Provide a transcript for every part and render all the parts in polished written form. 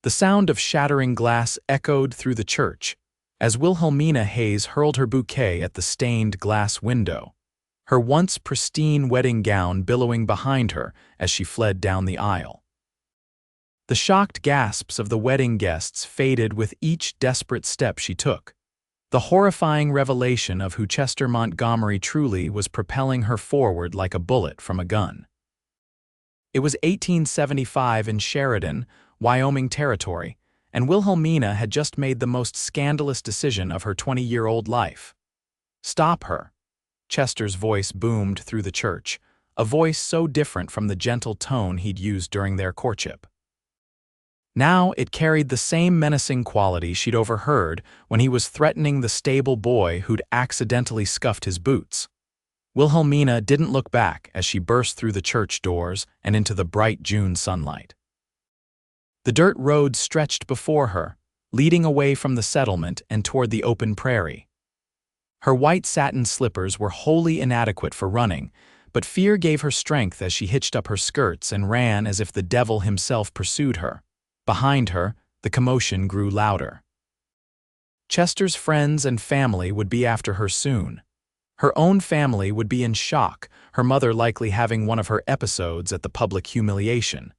The sound of shattering glass echoed through the church as Wilhelmina Hayes hurled her bouquet at the stained glass window, her once pristine wedding gown billowing behind her as she fled down the aisle. The shocked gasps of the wedding guests faded with each desperate step she took. The horrifying revelation of who Chester Montgomery truly was propelling her forward like a bullet from a gun. It was 1875 in Sheridan, Wyoming Territory, and Wilhelmina had just made the most scandalous decision of her 20-year-old life. "Stop her," Chester's voice boomed through the church, a voice so different from the gentle tone he'd used during their courtship. Now it carried the same menacing quality she'd overheard when he was threatening the stable boy who'd accidentally scuffed his boots. Wilhelmina didn't look back as she burst through the church doors and into the bright June sunlight. The dirt road stretched before her, leading away from the settlement and toward the open prairie. Her white satin slippers were wholly inadequate for running, but fear gave her strength as she hitched up her skirts and ran as if the devil himself pursued her. Behind her, the commotion grew louder. Chester's friends and family would be after her soon. Her own family would be in shock, her mother likely having one of her episodes at the public humiliation.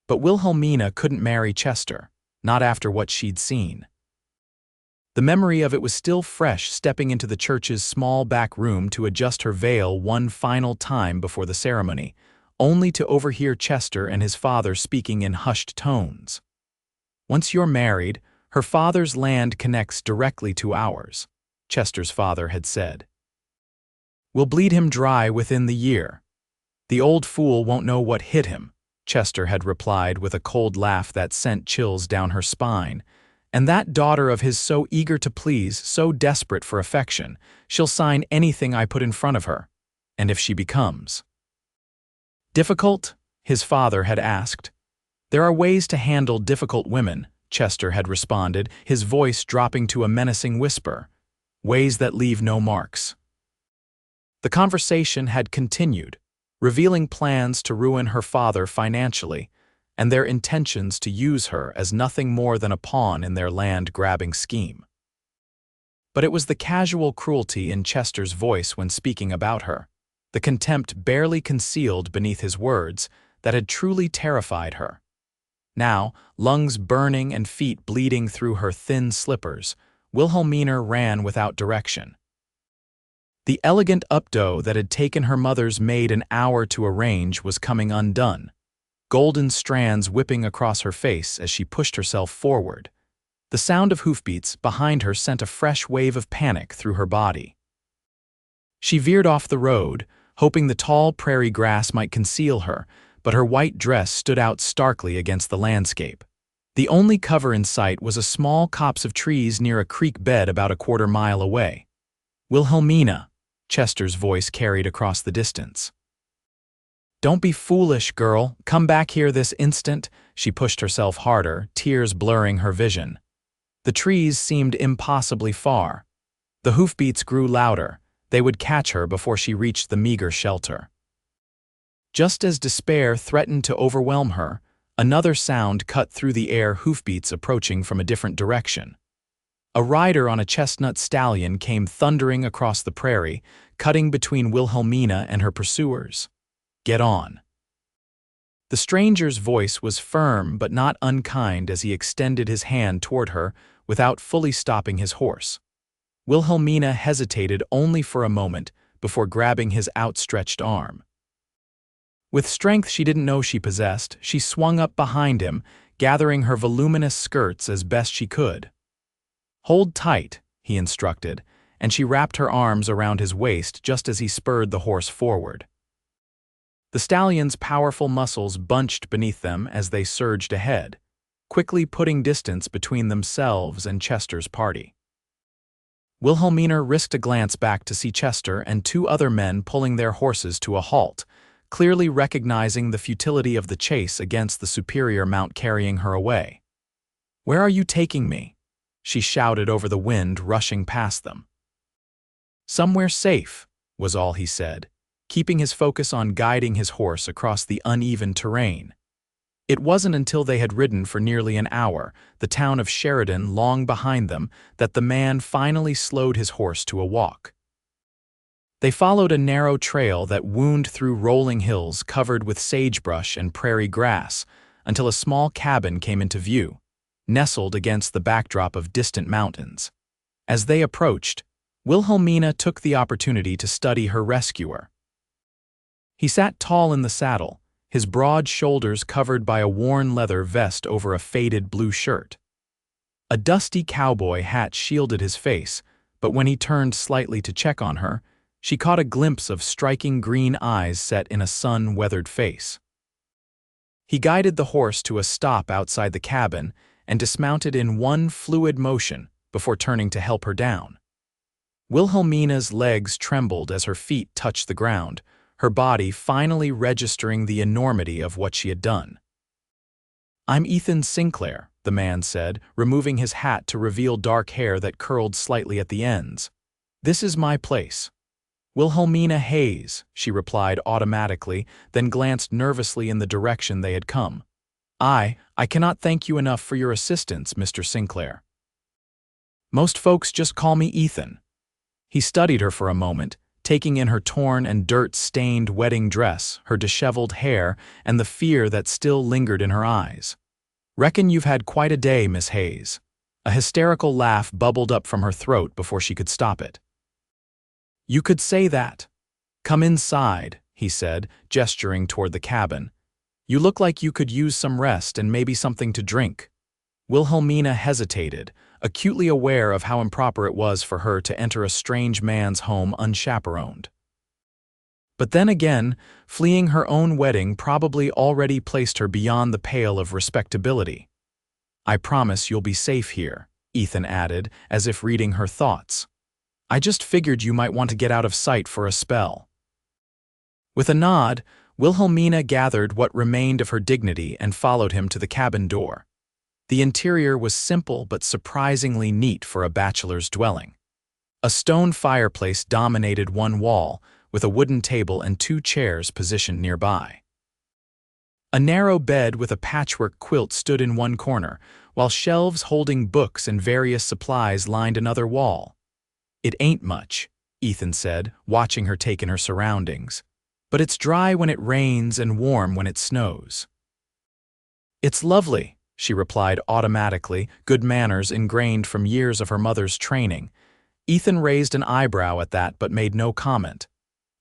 But Wilhelmina couldn't marry Chester, not after what she'd seen. The memory of it was still fresh, stepping into the church's small back room to adjust her veil one final time before the ceremony, only to overhear Chester and his father speaking in hushed tones. "Once you're married, her father's land connects directly to ours," Chester's father had said. "We'll bleed him dry within the year. The old fool won't know what hit him," Chester had replied with a cold laugh that sent chills down her spine. "And that daughter of his so eager to please, so desperate for affection, she'll sign anything I put in front of her. And if she becomes difficult?" his father had asked. "There are ways to handle difficult women," Chester had responded, his voice dropping to a menacing whisper. "Ways that leave no marks." The conversation had continued, revealing plans to ruin her father financially, and their intentions to use her as nothing more than a pawn in their land-grabbing scheme. But it was the casual cruelty in Chester's voice when speaking about her, the contempt barely concealed beneath his words, that had truly terrified her. Now, lungs burning and feet bleeding through her thin slippers, Wilhelmina ran without direction. The elegant updo that had taken her mother's maid an hour to arrange was coming undone, golden strands whipping across her face as she pushed herself forward. The sound of hoofbeats behind her sent a fresh wave of panic through her body. She veered off the road, hoping the tall prairie grass might conceal her, but her white dress stood out starkly against the landscape. The only cover in sight was a small copse of trees near a creek bed about a quarter-mile away. "Wilhelmina," Chester's voice carried across the distance. "Don't be foolish, girl. Come back here this instant." She pushed herself harder, tears blurring her vision. The trees seemed impossibly far. The hoofbeats grew louder. They would catch her before she reached the meager shelter. Just as despair threatened to overwhelm her, another sound cut through the air, hoofbeats approaching from a different direction. A rider on a chestnut stallion came thundering across the prairie, cutting between Wilhelmina and her pursuers. "Get on." The stranger's voice was firm but not unkind as he extended his hand toward her without fully stopping his horse. Wilhelmina hesitated only for a moment before grabbing his outstretched arm. With strength she didn't know she possessed, she swung up behind him, gathering her voluminous skirts as best she could. "Hold tight," he instructed, and she wrapped her arms around his waist just as he spurred the horse forward. The stallion's powerful muscles bunched beneath them as they surged ahead, quickly putting distance between themselves and Chester's party. Wilhelmina risked a glance back to see Chester and two other men pulling their horses to a halt, clearly recognizing the futility of the chase against the superior mount carrying her away. "Where are you taking me?" she shouted over the wind rushing past them. "Somewhere safe," was all he said, keeping his focus on guiding his horse across the uneven terrain. It wasn't until they had ridden for nearly an hour, the town of Sheridan long behind them, that the man finally slowed his horse to a walk. They followed a narrow trail that wound through rolling hills covered with sagebrush and prairie grass until a small cabin came into view, nestled against the backdrop of distant mountains. As they approached, Wilhelmina took the opportunity to study her rescuer. He sat tall in the saddle, his broad shoulders covered by a worn leather vest over a faded blue shirt. A dusty cowboy hat shielded his face, but when he turned slightly to check on her, she caught a glimpse of striking green eyes set in a sun-weathered face. He guided the horse to a stop outside the cabin and dismounted in one fluid motion before turning to help her down. Wilhelmina's legs trembled as her feet touched the ground, her body finally registering the enormity of what she had done. "I'm Ethan Sinclair," the man said, removing his hat to reveal dark hair that curled slightly at the ends. "This is my place." "Wilhelmina Hayes," she replied automatically, then glanced nervously in the direction they had come. I cannot thank you enough for your assistance, Mr. Sinclair." "Most folks just call me Ethan." He studied her for a moment, taking in her torn and dirt-stained wedding dress, her disheveled hair, and the fear that still lingered in her eyes. "Reckon you've had quite a day, Miss Hayes." A hysterical laugh bubbled up from her throat before she could stop it. "You could say that. Come inside," he said, gesturing toward the cabin. "You look like you could use some rest and maybe something to drink." Wilhelmina hesitated, acutely aware of how improper it was for her to enter a strange man's home unchaperoned. But then again, fleeing her own wedding probably already placed her beyond the pale of respectability. "I promise you'll be safe here," Ethan added, as if reading her thoughts. "I just figured you might want to get out of sight for a spell." With a nod, Wilhelmina gathered what remained of her dignity and followed him to the cabin door. The interior was simple but surprisingly neat for a bachelor's dwelling. A stone fireplace dominated one wall, with a wooden table and 2 chairs positioned nearby. A narrow bed with a patchwork quilt stood in one corner, while shelves holding books and various supplies lined another wall. "It ain't much," Ethan said, watching her take in her surroundings. "But it's dry when it rains and warm when it snows." "It's lovely," she replied automatically, good manners ingrained from years of her mother's training. Ethan raised an eyebrow at that but made no comment.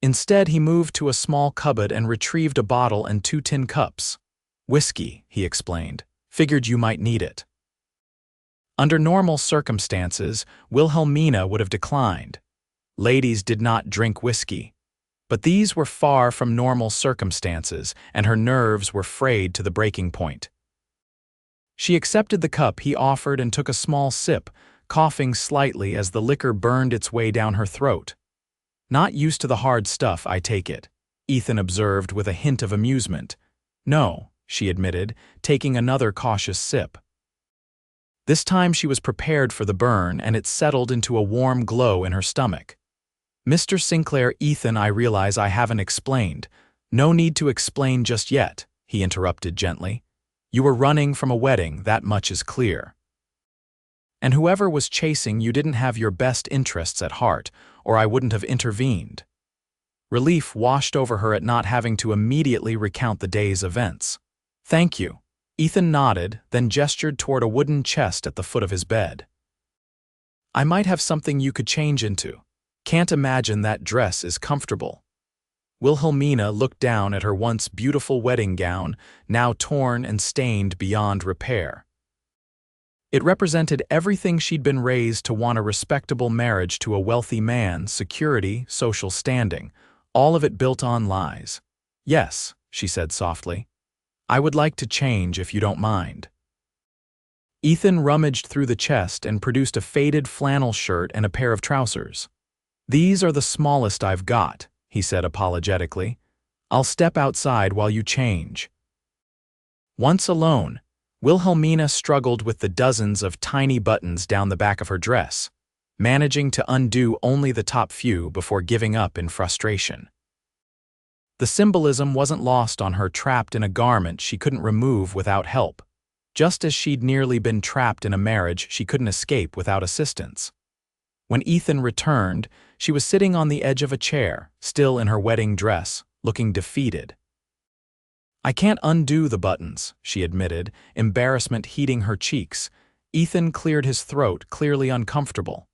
Instead, he moved to a small cupboard and retrieved a bottle and 2 tin cups. "Whiskey," he explained. "Figured you might need it." Under normal circumstances, Wilhelmina would have declined. Ladies did not drink whiskey. But these were far from normal circumstances, and her nerves were frayed to the breaking point. She accepted the cup he offered and took a small sip, coughing slightly as the liquor burned its way down her throat. "Not used to the hard stuff, I take it," Ethan observed with a hint of amusement. "No," she admitted, taking another cautious sip. This time she was prepared for the burn, and it settled into a warm glow in her stomach. "Mr. Sinclair, Ethan, I realize I haven't explained." "No need to explain just yet," he interrupted gently. "You were running from a wedding, that much is clear. And whoever was chasing you didn't have your best interests at heart, or I wouldn't have intervened." Relief washed over her at not having to immediately recount the day's events. "Thank you." Ethan nodded, then gestured toward a wooden chest at the foot of his bed. "I might have something you could change into. Can't imagine that dress is comfortable." Wilhelmina looked down at her once beautiful wedding gown, now torn and stained beyond repair. It represented everything she'd been raised to want: a respectable marriage to a wealthy man, security, social standing, all of it built on lies. "Yes," she said softly. "I would like to change if you don't mind." Ethan rummaged through the chest and produced a faded flannel shirt and a pair of trousers. "These are the smallest I've got," he said apologetically. "I'll step outside while you change." Once alone, Wilhelmina struggled with the dozens of tiny buttons down the back of her dress, managing to undo only the top few before giving up in frustration. The symbolism wasn't lost on her, trapped in a garment she couldn't remove without help, just as she'd nearly been trapped in a marriage she couldn't escape without assistance. When Ethan returned, she was sitting on the edge of a chair, still in her wedding dress, looking defeated. "I can't undo the buttons," she admitted, embarrassment heating her cheeks. Ethan cleared his throat, clearly uncomfortable.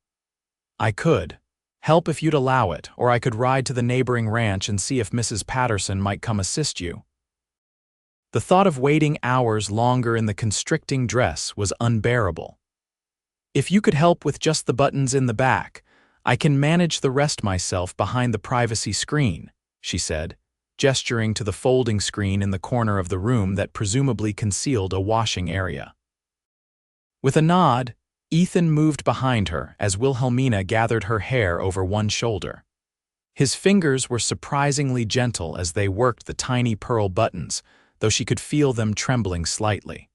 "I could. Help if you'd allow it, or I could ride to the neighboring ranch and see if Mrs. Patterson might come assist you." The thought of waiting hours longer in the constricting dress was unbearable. "If you could help with just the buttons in the back, I can manage the rest myself behind the privacy screen," she said, gesturing to the folding screen in the corner of the room that presumably concealed a washing area. With a nod, Ethan moved behind her as Wilhelmina gathered her hair over one shoulder. His fingers were surprisingly gentle as they worked the tiny pearl buttons, though she could feel them trembling slightly.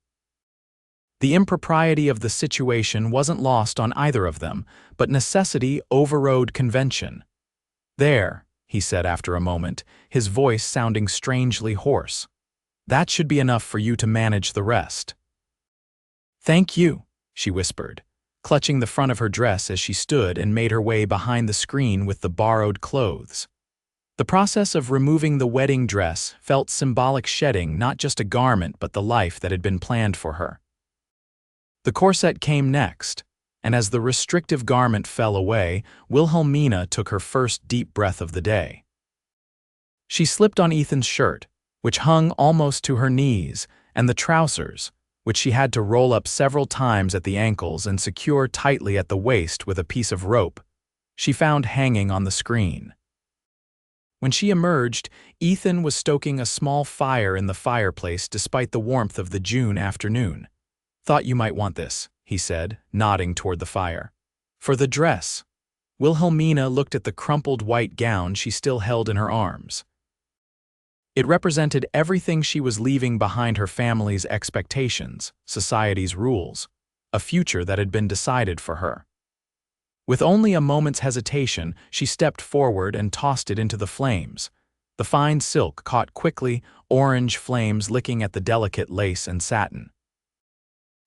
The impropriety of the situation wasn't lost on either of them, but necessity overrode convention. "There," he said after a moment, his voice sounding strangely hoarse. "That should be enough for you to manage the rest." "Thank you," she whispered, clutching the front of her dress as she stood and made her way behind the screen with the borrowed clothes. The process of removing the wedding dress felt symbolic, shedding not just a garment but the life that had been planned for her. The corset came next, and as the restrictive garment fell away, Wilhelmina took her first deep breath of the day. She slipped on Ethan's shirt, which hung almost to her knees, and the trousers, which she had to roll up several times at the ankles and secure tightly at the waist with a piece of rope she found hanging on the screen. When she emerged, Ethan was stoking a small fire in the fireplace despite the warmth of the June afternoon. "Thought you might want this," he said, nodding toward the fire. "For the dress." Wilhelmina looked at the crumpled white gown she still held in her arms. It represented everything she was leaving behind: her family's expectations, society's rules, a future that had been decided for her. With only a moment's hesitation, she stepped forward and tossed it into the flames. The fine silk caught quickly, orange flames licking at the delicate lace and satin.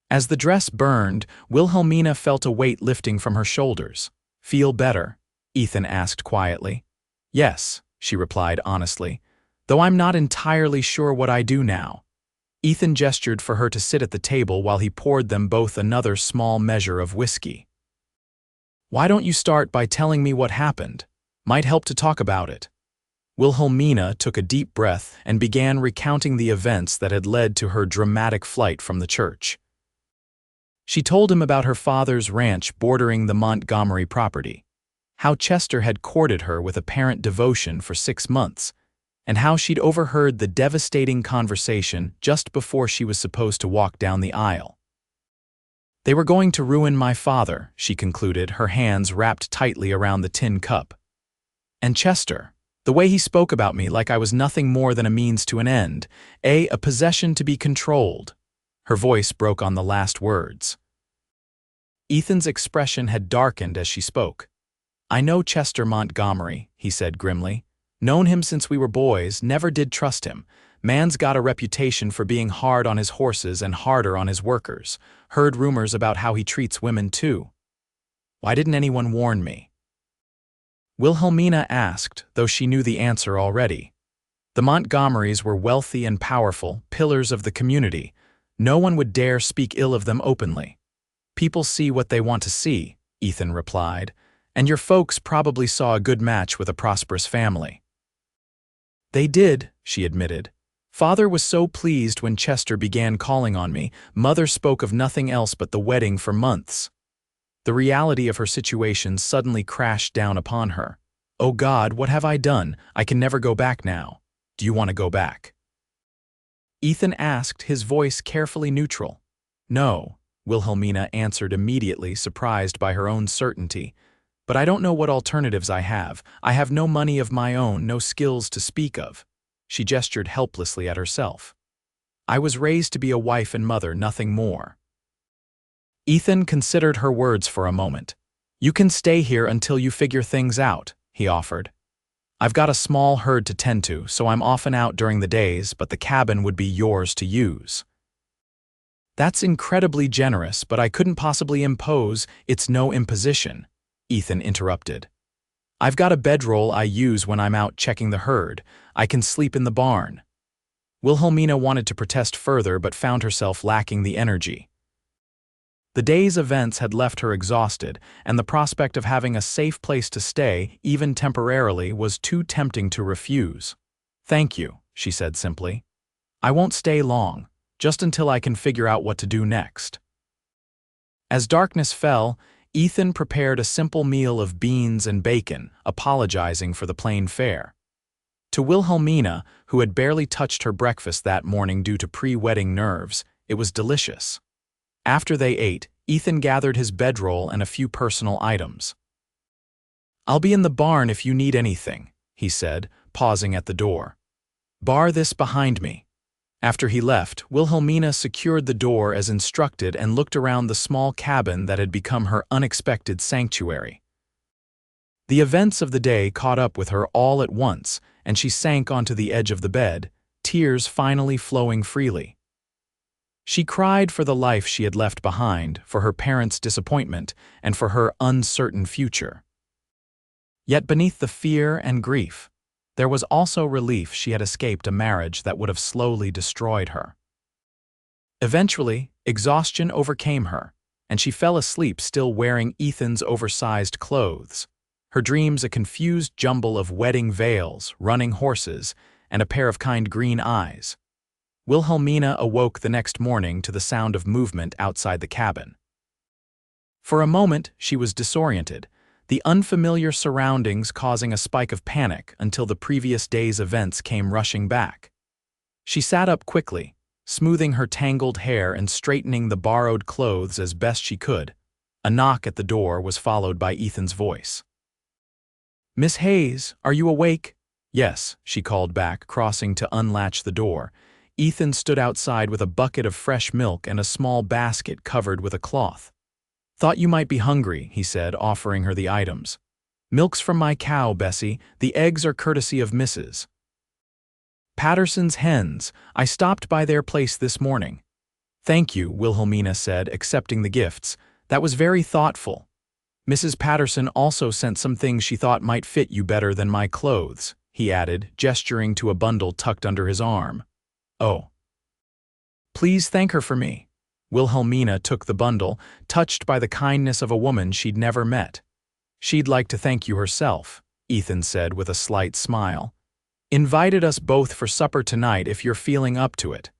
As the dress burned, Wilhelmina felt a weight lifting from her shoulders. "Feel better?" Ethan asked quietly. "Yes," she replied honestly, "though I'm not entirely sure what I do now." Ethan gestured for her to sit at the table while he poured them both another small measure of whiskey. "Why don't you start by telling me what happened? Might help to talk about it." Wilhelmina took a deep breath and began recounting the events that had led to her dramatic flight from the church. She told him about her father's ranch bordering the Montgomery property, how Chester had courted her with apparent devotion for 6 months, and how she'd overheard the devastating conversation just before she was supposed to walk down the aisle. "They were going to ruin my father," she concluded, her hands wrapped tightly around the tin cup. "And Chester, the way he spoke about me like I was nothing more than a means to an end, a possession to be controlled." Her voice broke on the last words. Ethan's expression had darkened as she spoke. "I know Chester Montgomery," he said grimly. "Known him since we were boys, never did trust him. Man's got a reputation for being hard on his horses and harder on his workers. Heard rumors about how he treats women too. Why didn't anyone warn me?" Wilhelmina asked, though she knew the answer already. The Montgomerys were wealthy and powerful, pillars of the community. No one would dare speak ill of them openly. "People see what they want to see," Ethan replied, "and your folks probably saw a good match with a prosperous family." "They did," she admitted. "Father was so pleased when Chester began calling on me. Mother spoke of nothing else but the wedding for months." The reality of her situation suddenly crashed down upon her. "Oh God, what have I done? I can never go back now. Do you want to go back?" Ethan asked, his voice carefully neutral. "No," Wilhelmina answered immediately, surprised by her own certainty. "But I don't know what alternatives I have. I have no money of my own, no skills to speak of." She gestured helplessly at herself. "I was raised to be a wife and mother, nothing more." Ethan considered her words for a moment. "You can stay here until you figure things out," he offered. I've got a small herd to tend to, so I'm often out during the days, but the cabin would be yours to use." "That's incredibly generous, but I couldn't possibly impose. It's no imposition," Ethan interrupted. "I've got a bedroll I use when I'm out checking the herd. I can sleep in the barn." Wilhelmina wanted to protest further but found herself lacking the energy. The day's events had left her exhausted, and the prospect of having a safe place to stay, even temporarily, was too tempting to refuse. "Thank you," she said simply. "I won't stay long, just until I can figure out what to do next." As darkness fell, Ethan prepared a simple meal of beans and bacon, apologizing for the plain fare. To Wilhelmina, who had barely touched her breakfast that morning due to pre-wedding nerves, it was delicious. After they ate, Ethan gathered his bedroll and a few personal items. "I'll be in the barn if you need anything," he said, pausing at the door. "Bar this behind me." After he left, Wilhelmina secured the door as instructed and looked around the small cabin that had become her unexpected sanctuary. The events of the day caught up with her all at once, and she sank onto the edge of the bed, tears finally flowing freely. She cried for the life she had left behind, for her parents' disappointment, and for her uncertain future. Yet beneath the fear and grief, there was also relief she had escaped a marriage that would have slowly destroyed her. Eventually, exhaustion overcame her, and she fell asleep still wearing Ethan's oversized clothes, her dreams a confused jumble of wedding veils, running horses, and a pair of kind green eyes. Wilhelmina awoke the next morning to the sound of movement outside the cabin. For a moment, she was disoriented, the unfamiliar surroundings causing a spike of panic until the previous day's events came rushing back. She sat up quickly, smoothing her tangled hair and straightening the borrowed clothes as best she could. A knock at the door was followed by Ethan's voice. "Miss Hayes, are you awake?" "Yes," she called back, crossing to unlatch the door. Ethan stood outside with a bucket of fresh milk and a small basket covered with a cloth. "Thought you might be hungry," he said, offering her the items. "Milk's from my cow, Bessie. The eggs are courtesy of Mrs. Patterson's hens. I stopped by their place this morning." "Thank you," Wilhelmina said, accepting the gifts. "That was very thoughtful. Mrs. Patterson also sent some things she thought might fit you better than my clothes," he added, gesturing to a bundle tucked under his arm. "Oh. Please thank her for me." Wilhelmina took the bundle, touched by the kindness of a woman she'd never met. "She'd like to thank you herself," Ethan said with a slight smile. "Invited us both for supper tonight if you're feeling up to it."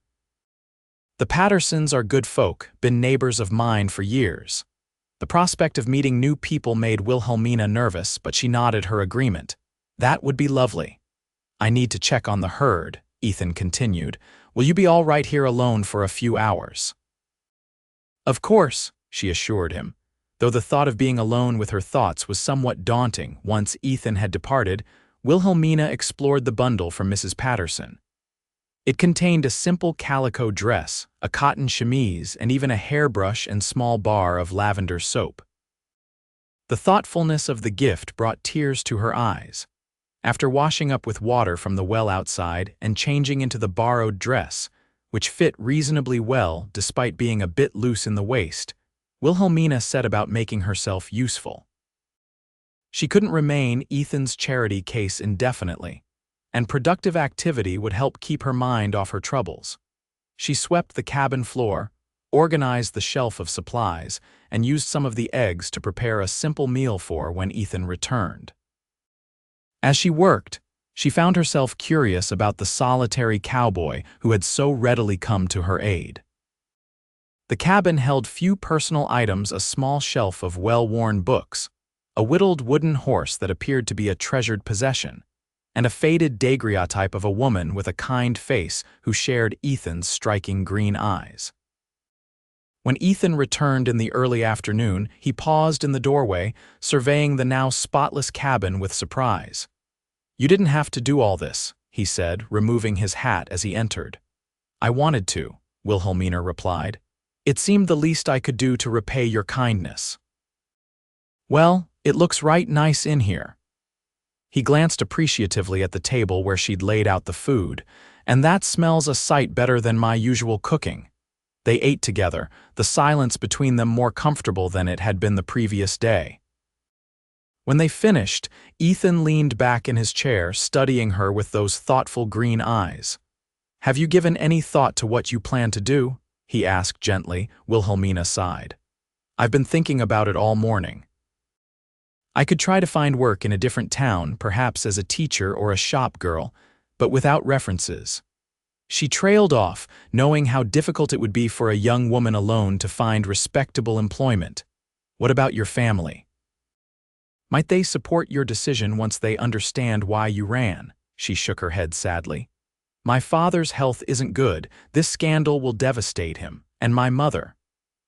The Pattersons are good folk, been neighbors of mine for years. The prospect of meeting new people made Wilhelmina nervous, but she nodded her agreement. "That would be lovely." "I need to check on the herd," Ethan continued. "Will you be all right here alone for a few hours?" "Of course," she assured him, though the thought of being alone with her thoughts was somewhat daunting. Once Ethan had departed, Wilhelmina explored the bundle from Mrs. Patterson. It contained a simple calico dress, a cotton chemise, and even a hairbrush and small bar of lavender soap. The thoughtfulness of the gift brought tears to her eyes. After washing up with water from the well outside and changing into the borrowed dress, which fit reasonably well despite being a bit loose in the waist, Wilhelmina set about making herself useful. She couldn't remain Ethan's charity case indefinitely, and productive activity would help keep her mind off her troubles. She swept the cabin floor, organized the shelf of supplies, and used some of the eggs to prepare a simple meal for when Ethan returned. As she worked, she found herself curious about the solitary cowboy who had so readily come to her aid. The cabin held few personal items: a small shelf of well-worn books, a whittled wooden horse that appeared to be a treasured possession, and a faded daguerreotype of a woman with a kind face who shared Ethan's striking green eyes. When Ethan returned in the early afternoon, he paused in the doorway, surveying the now spotless cabin with surprise. "You didn't have to do all this," he said, removing his hat as he entered. "I wanted to," Wilhelmina replied. "It seemed the least I could do to repay your kindness." "Well, it looks right nice in here." He glanced appreciatively at the table where she'd laid out the food. "And that smells a sight better than my usual cooking." They ate together, the silence between them more comfortable than it had been the previous day. When they finished, Ethan leaned back in his chair, studying her with those thoughtful green eyes. "Have you given any thought to what you plan to do?" he asked gently. Wilhelmina sighed. "I've been thinking about it all morning. I could try to find work in a different town, perhaps as a teacher or a shop girl, but without references." She trailed off, knowing how difficult it would be for a young woman alone to find respectable employment. "What about your family? Might they support your decision once they understand why you ran?" She shook her head sadly. "My father's health isn't good. This scandal will devastate him. And my mother."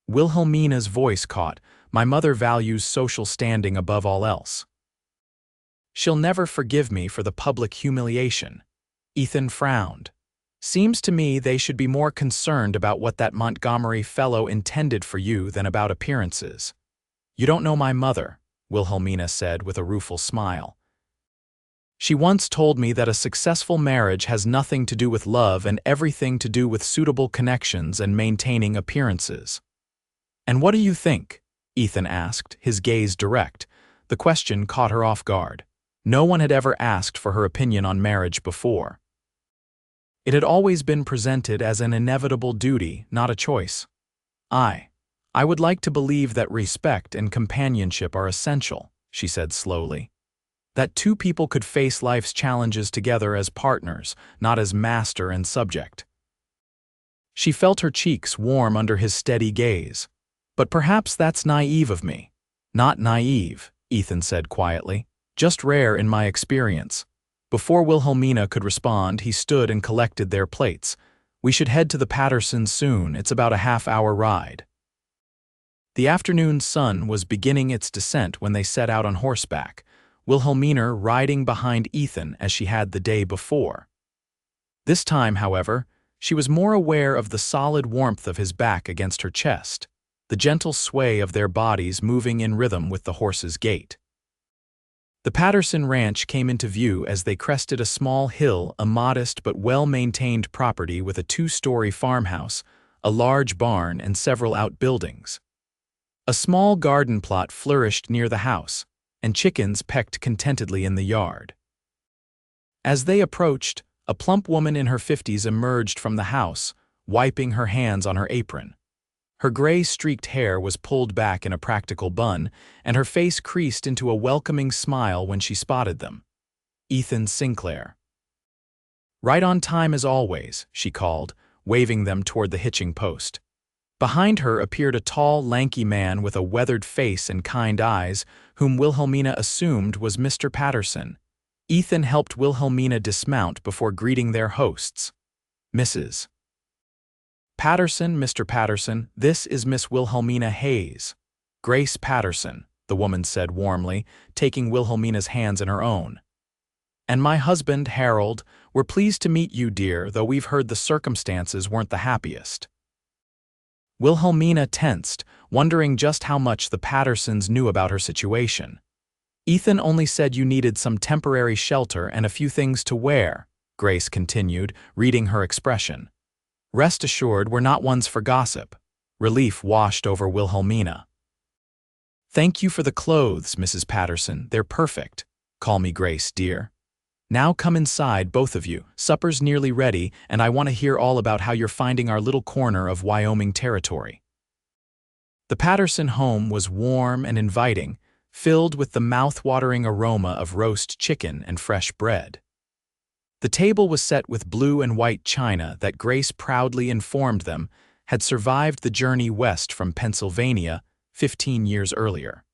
Wilhelmina's voice caught. "My mother values social standing above all else. She'll never forgive me for the public humiliation." Ethan frowned. "Seems to me they should be more concerned about what that Montgomery fellow intended for you than about appearances." "You don't know my mother," Wilhelmina said with a rueful smile. "She once told me that a successful marriage has nothing to do with love and everything to do with suitable connections and maintaining appearances." "And what do you think?" Ethan asked, his gaze direct. The question caught her off guard. No one had ever asked for her opinion on marriage before. It had always been presented as an inevitable duty, not a choice. I would like to believe that respect and companionship are essential," she said slowly. "That two people could face life's challenges together as partners, not as master and subject." She felt her cheeks warm under his steady gaze. "But perhaps that's naive of me." "Not naive," Ethan said quietly. "Just rare in my experience." Before Wilhelmina could respond, he stood and collected their plates. "We should head to the Pattersons soon. It's about a half-hour ride." The afternoon sun was beginning its descent when they set out on horseback, Wilhelmina riding behind Ethan as she had the day before. This time, however, she was more aware of the solid warmth of his back against her chest, the gentle sway of their bodies moving in rhythm with the horse's gait. The Patterson ranch came into view as they crested a small hill, a modest but well-maintained property with a two-story farmhouse, a large barn, and several outbuildings. A small garden plot flourished near the house, and chickens pecked contentedly in the yard. As they approached, a plump woman in her 50s emerged from the house, wiping her hands on her apron. Her gray-streaked hair was pulled back in a practical bun, and her face creased into a welcoming smile when she spotted them. Ethan Sinclair. "Right on time as always," she called, waving them toward the hitching post. Behind her appeared a tall, lanky man with a weathered face and kind eyes, whom Wilhelmina assumed was Mr. Patterson. Ethan helped Wilhelmina dismount before greeting their hosts. "Mrs. Patterson, Mr. Patterson, this is Miss Wilhelmina Hayes." "Grace Patterson," the woman said warmly, taking Wilhelmina's hands in her own. "And my husband, Harold. We're pleased to meet you, dear, though we've heard the circumstances weren't the happiest." Wilhelmina tensed, wondering just how much the Pattersons knew about her situation. "Ethan only said you needed some temporary shelter and a few things to wear," Grace continued, reading her expression. "Rest assured we're not ones for gossip." Relief washed over Wilhelmina. "Thank you for the clothes, Mrs. Patterson. They're perfect. Call me Grace, dear. Now come inside, both of you. Supper's nearly ready, and I want to hear all about how you're finding our little corner of Wyoming Territory." The Patterson home was warm and inviting, filled with the mouth-watering aroma of roast chicken and fresh bread. The table was set with blue and white china that Grace proudly informed them had survived the journey west from Pennsylvania 15 years earlier.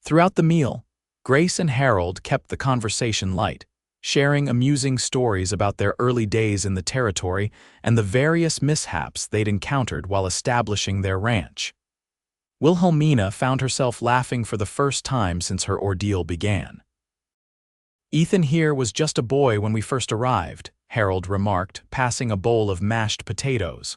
Throughout the meal, Grace and Harold kept the conversation light, sharing amusing stories about their early days in the territory and the various mishaps they'd encountered while establishing their ranch. Wilhelmina found herself laughing for the first time since her ordeal began. "Ethan here was just a boy when we first arrived," Harold remarked, passing a bowl of mashed potatoes.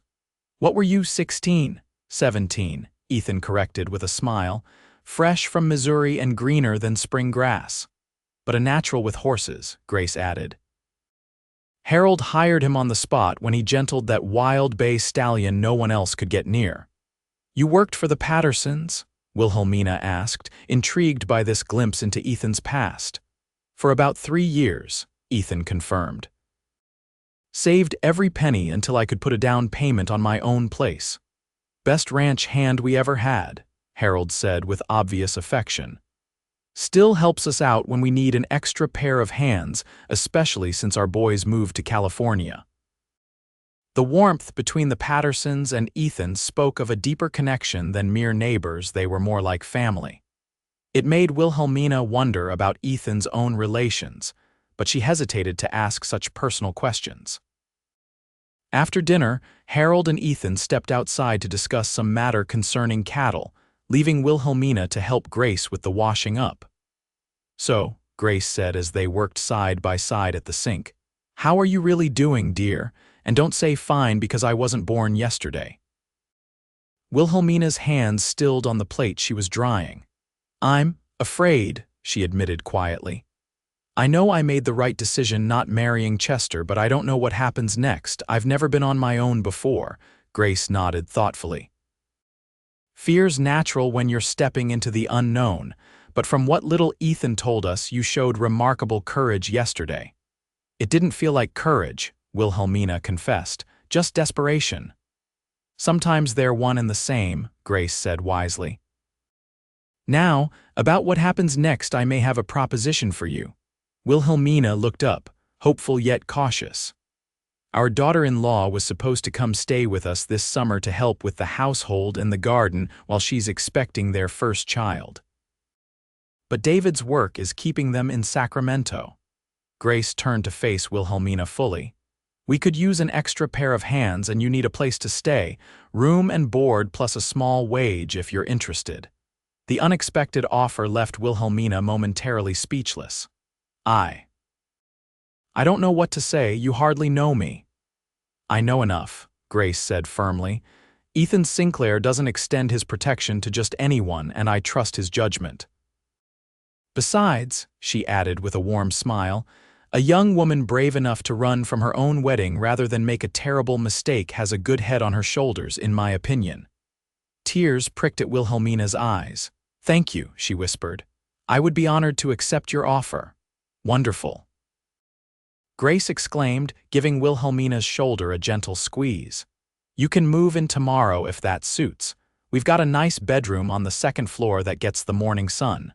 "What were you, 16? 17, Ethan corrected with a smile. "Fresh from Missouri and greener than spring grass." but a natural with horses, Grace added. Harold hired him on the spot when he gentled that wild bay stallion no one else could get near. You worked for the Pattersons? Wilhelmina asked, intrigued by this glimpse into Ethan's past. For about 3 years, Ethan confirmed. Saved every penny until I could put a down payment on my own place. Best ranch hand we ever had, Harold said with obvious affection. Still helps us out when we need an extra pair of hands, especially since our boys moved to California. The warmth between the Pattersons and Ethan spoke of a deeper connection than mere neighbors. They were more like family. It made Wilhelmina wonder about Ethan's own relations, but she hesitated to ask such personal questions. After dinner, Harold and Ethan stepped outside to discuss some matter concerning cattle, leaving Wilhelmina to help Grace with the washing up. So, Grace said as they worked side by side at the sink, "How are you really doing, dear? And don't say fine because I wasn't born yesterday." Wilhelmina's hands stilled on the plate she was drying. "I'm afraid," she admitted quietly. "I know I made the right decision not marrying Chester, but I don't know what happens next. I've never been on my own before," Grace nodded thoughtfully. "Fear's natural when you're stepping into the unknown, but from what little Ethan told us, you showed remarkable courage yesterday." "It didn't feel like courage," Wilhelmina confessed, "just desperation." "Sometimes they're one and the same," Grace said wisely. "Now, about what happens next, I may have a proposition for you." Wilhelmina looked up, hopeful yet cautious. "Our daughter-in-law was supposed to come stay with us this summer to help with the household and the garden while she's expecting their first child. But David's work is keeping them in Sacramento." Grace turned to face Wilhelmina fully. "We could use an extra pair of hands and you need a place to stay, room and board plus a small wage if you're interested." The unexpected offer left Wilhelmina momentarily speechless. I don't know what to say, you hardly know me." "I know enough," Grace said firmly. "Ethan Sinclair doesn't extend his protection to just anyone, and I trust his judgment. Besides," she added with a warm smile, "a young woman brave enough to run from her own wedding rather than make a terrible mistake has a good head on her shoulders, in my opinion." Tears pricked at Wilhelmina's eyes. "Thank you," she whispered. "I would be honored to accept your offer." "Wonderful," Grace exclaimed, giving Wilhelmina's shoulder a gentle squeeze. "You can move in tomorrow if that suits. We've got a nice bedroom on the second floor that gets the morning sun."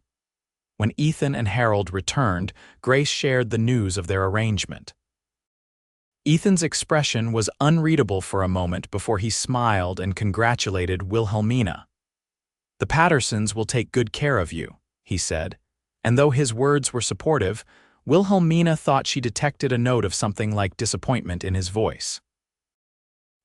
When Ethan and Harold returned, Grace shared the news of their arrangement. Ethan's expression was unreadable for a moment before he smiled and congratulated Wilhelmina. "The Pattersons will take good care of you," he said, and though his words were supportive, Wilhelmina thought she detected a note of something like disappointment in his voice.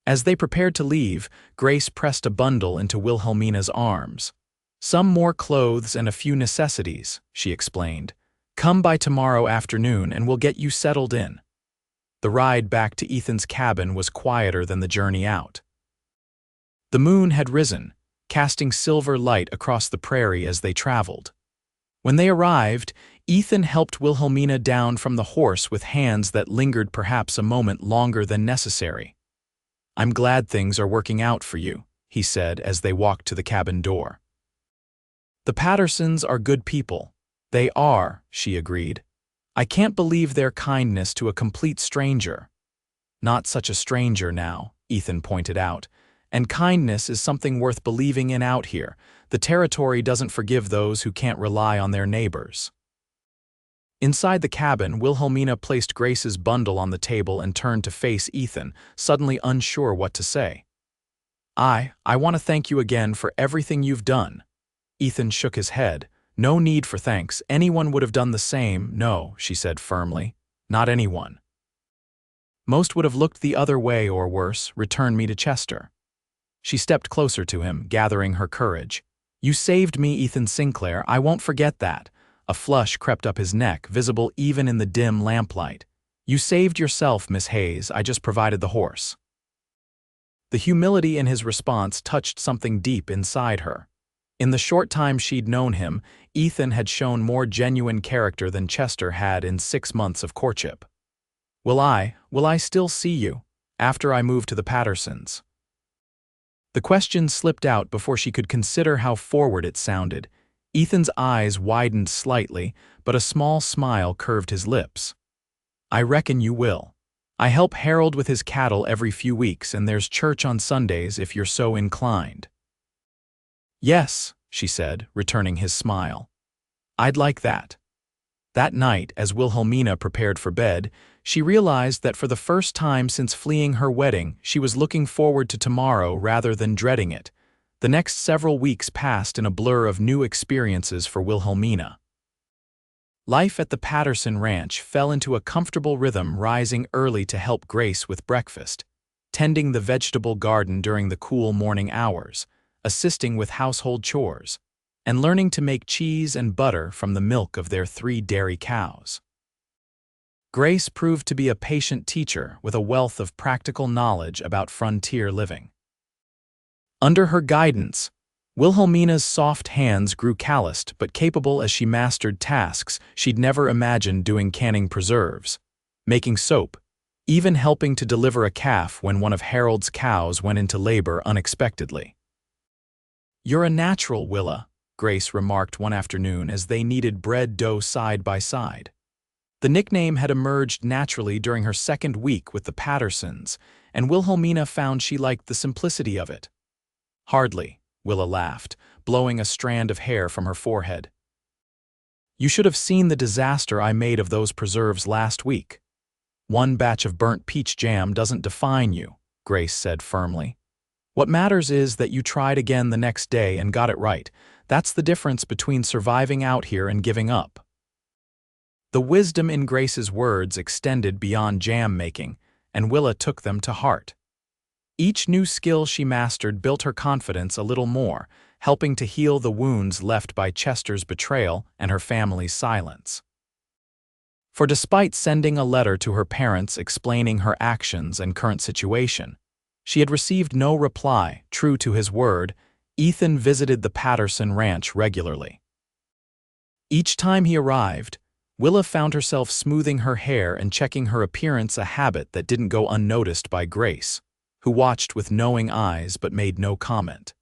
As they prepared to leave, Grace pressed a bundle into Wilhelmina's arms. "Some more clothes and a few necessities," she explained. "Come by tomorrow afternoon and we'll get you settled in." The ride back to Ethan's cabin was quieter than the journey out. The moon had risen, casting silver light across the prairie as they traveled. When they arrived, Ethan helped Wilhelmina down from the horse with hands that lingered perhaps a moment longer than necessary. "I'm glad things are working out for you," he said as they walked to the cabin door. "The Pattersons are good people." "They are," she agreed. "I can't believe their kindness to a complete stranger." "Not such a stranger now," Ethan pointed out. "And kindness is something worth believing in out here. The territory doesn't forgive those who can't rely on their neighbors." Inside the cabin, Wilhelmina placed Grace's bundle on the table and turned to face Ethan, suddenly unsure what to say. I want to thank you again for everything you've done." Ethan shook his head. "No need for thanks. Anyone would have done the same." "No," she said firmly. "Not anyone. Most would have looked the other way or worse, returned me to Chester." She stepped closer to him, gathering her courage. "You saved me, Ethan Sinclair. I won't forget that." A flush crept up his neck, visible even in the dim lamplight. "You saved yourself, Miss Hayes. I just provided the horse." The humility in his response touched something deep inside her. In the short time she'd known him, Ethan had shown more genuine character than Chester had in 6 months of courtship. Will I still see you, after I move to the Pattersons? The question slipped out before she could consider how forward it sounded. Ethan's eyes widened slightly, but a small smile curved his lips. I reckon you will. I help Harold with his cattle every few weeks, and there's church on Sundays if you're so inclined. Yes, she said, returning his smile. I'd like that. That night, as Wilhelmina prepared for bed, she realized that for the first time since fleeing her wedding, she was looking forward to tomorrow rather than dreading it. The next several weeks passed in a blur of new experiences for Wilhelmina. Life at the Patterson Ranch fell into a comfortable rhythm, rising early to help Grace with breakfast, tending the vegetable garden during the cool morning hours, assisting with household chores, and learning to make cheese and butter from the milk of their 3 dairy cows. Grace proved to be a patient teacher with a wealth of practical knowledge about frontier living. Under her guidance, Wilhelmina's soft hands grew calloused but capable as she mastered tasks she'd never imagined doing, canning preserves, making soap, even helping to deliver a calf when one of Harold's cows went into labor unexpectedly. You're a natural, Willa, Grace remarked one afternoon as they kneaded bread dough side by side. The nickname had emerged naturally during her 2nd week with the Pattersons, and Wilhelmina found she liked the simplicity of it. Hardly, Willa laughed, blowing a strand of hair from her forehead. You should have seen the disaster I made of those preserves last week. One batch of burnt peach jam doesn't define you, Grace said firmly. What matters is that you tried again the next day and got it right. That's the difference between surviving out here and giving up. The wisdom in Grace's words extended beyond jam making, and Willa took them to heart. Each new skill she mastered built her confidence a little more, helping to heal the wounds left by Chester's betrayal and her family's silence. For despite sending a letter to her parents explaining her actions and current situation, she had received no reply. True to his word, Ethan visited the Patterson Ranch regularly. Each time he arrived, Willa found herself smoothing her hair and checking her appearance, a habit that didn't go unnoticed by Grace, who watched with knowing eyes but made no comment.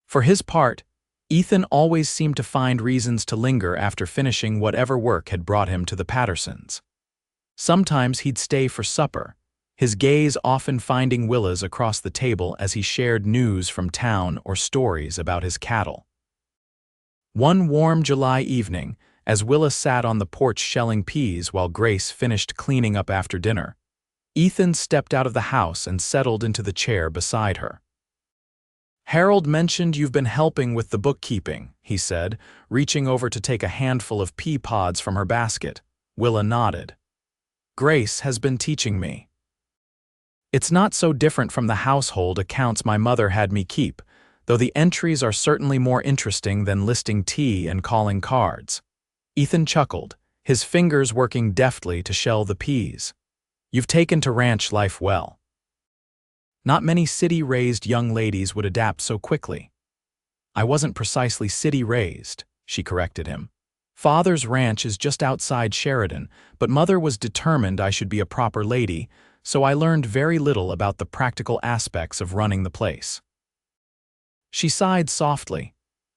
For his part, Ethan always seemed to find reasons to linger after finishing whatever work had brought him to the Pattersons. Sometimes he'd stay for supper, his gaze often finding Willa's across the table as he shared news from town or stories about his cattle. One warm July evening, as Willa sat on the porch shelling peas while Grace finished cleaning up after dinner, Ethan stepped out of the house and settled into the chair beside her. Harold mentioned you've been helping with the bookkeeping, he said, reaching over to take a handful of pea pods from her basket. Willa nodded. Grace has been teaching me. It's not so different from the household accounts my mother had me keep, though the entries are certainly more interesting than listing tea and calling cards. Ethan chuckled, his fingers working deftly to shell the peas. You've taken to ranch life well. Not many city-raised young ladies would adapt so quickly. I wasn't precisely city-raised, she corrected him. Father's ranch is just outside Sheridan, but Mother was determined I should be a proper lady, so I learned very little about the practical aspects of running the place. She sighed softly.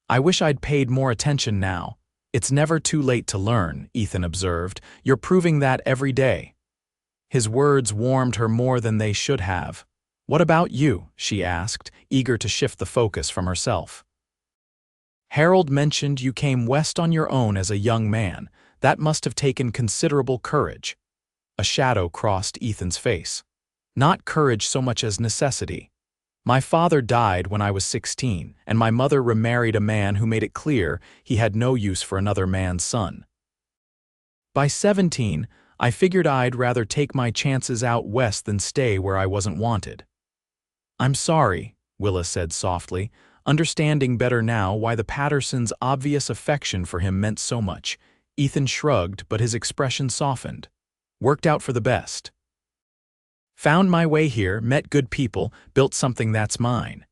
I wish I'd paid more attention now. It's never too late to learn, Ethan observed. You're proving that every day. His words warmed her more than they should have. What about you? She asked, eager to shift the focus from herself. Harold mentioned you came west on your own as a young man. That must have taken considerable courage. A shadow crossed Ethan's face. Not courage so much as necessity. My father died when I was 16, and my mother remarried a man who made it clear he had no use for another man's son. By 17, I figured I'd rather take my chances out west than stay where I wasn't wanted. I'm sorry, Willa said softly, understanding better now why the Pattersons' obvious affection for him meant so much. Ethan shrugged, but his expression softened. Worked out for the best. Found my way here, met good people, built something that's mine.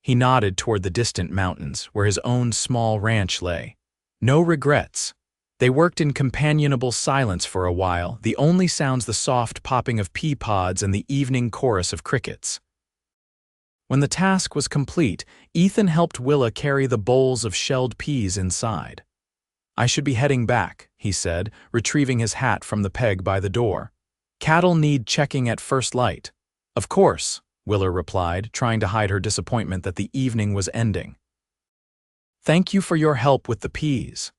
He nodded toward the distant mountains, where his own small ranch lay. No regrets. They worked in companionable silence for a while, the only sounds the soft popping of pea pods and the evening chorus of crickets. When the task was complete, Ethan helped Willa carry the bowls of shelled peas inside. "I should be heading back," he said, retrieving his hat from the peg by the door. "Cattle need checking at first light." "Of course," Willa replied, trying to hide her disappointment that the evening was ending. "Thank you for your help with the peas."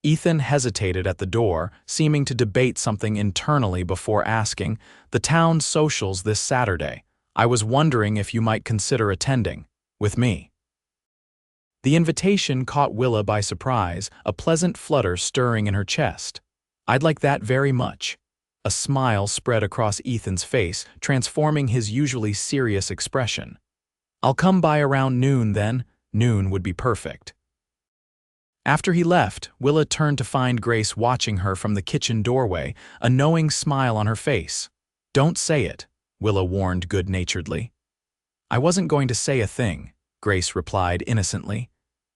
Ethan hesitated at the door, seeming to debate something internally before asking, "The town's socials this Saturday. I was wondering if you might consider attending. With me." The invitation caught Willa by surprise, a pleasant flutter stirring in her chest. "I'd like that very much." A smile spread across Ethan's face, transforming his usually serious expression. "I'll come by around noon then. Noon would be perfect." After he left, Willa turned to find Grace watching her from the kitchen doorway, a knowing smile on her face. "Don't say it," Willa warned good-naturedly. "I wasn't going to say a thing," Grace replied innocently,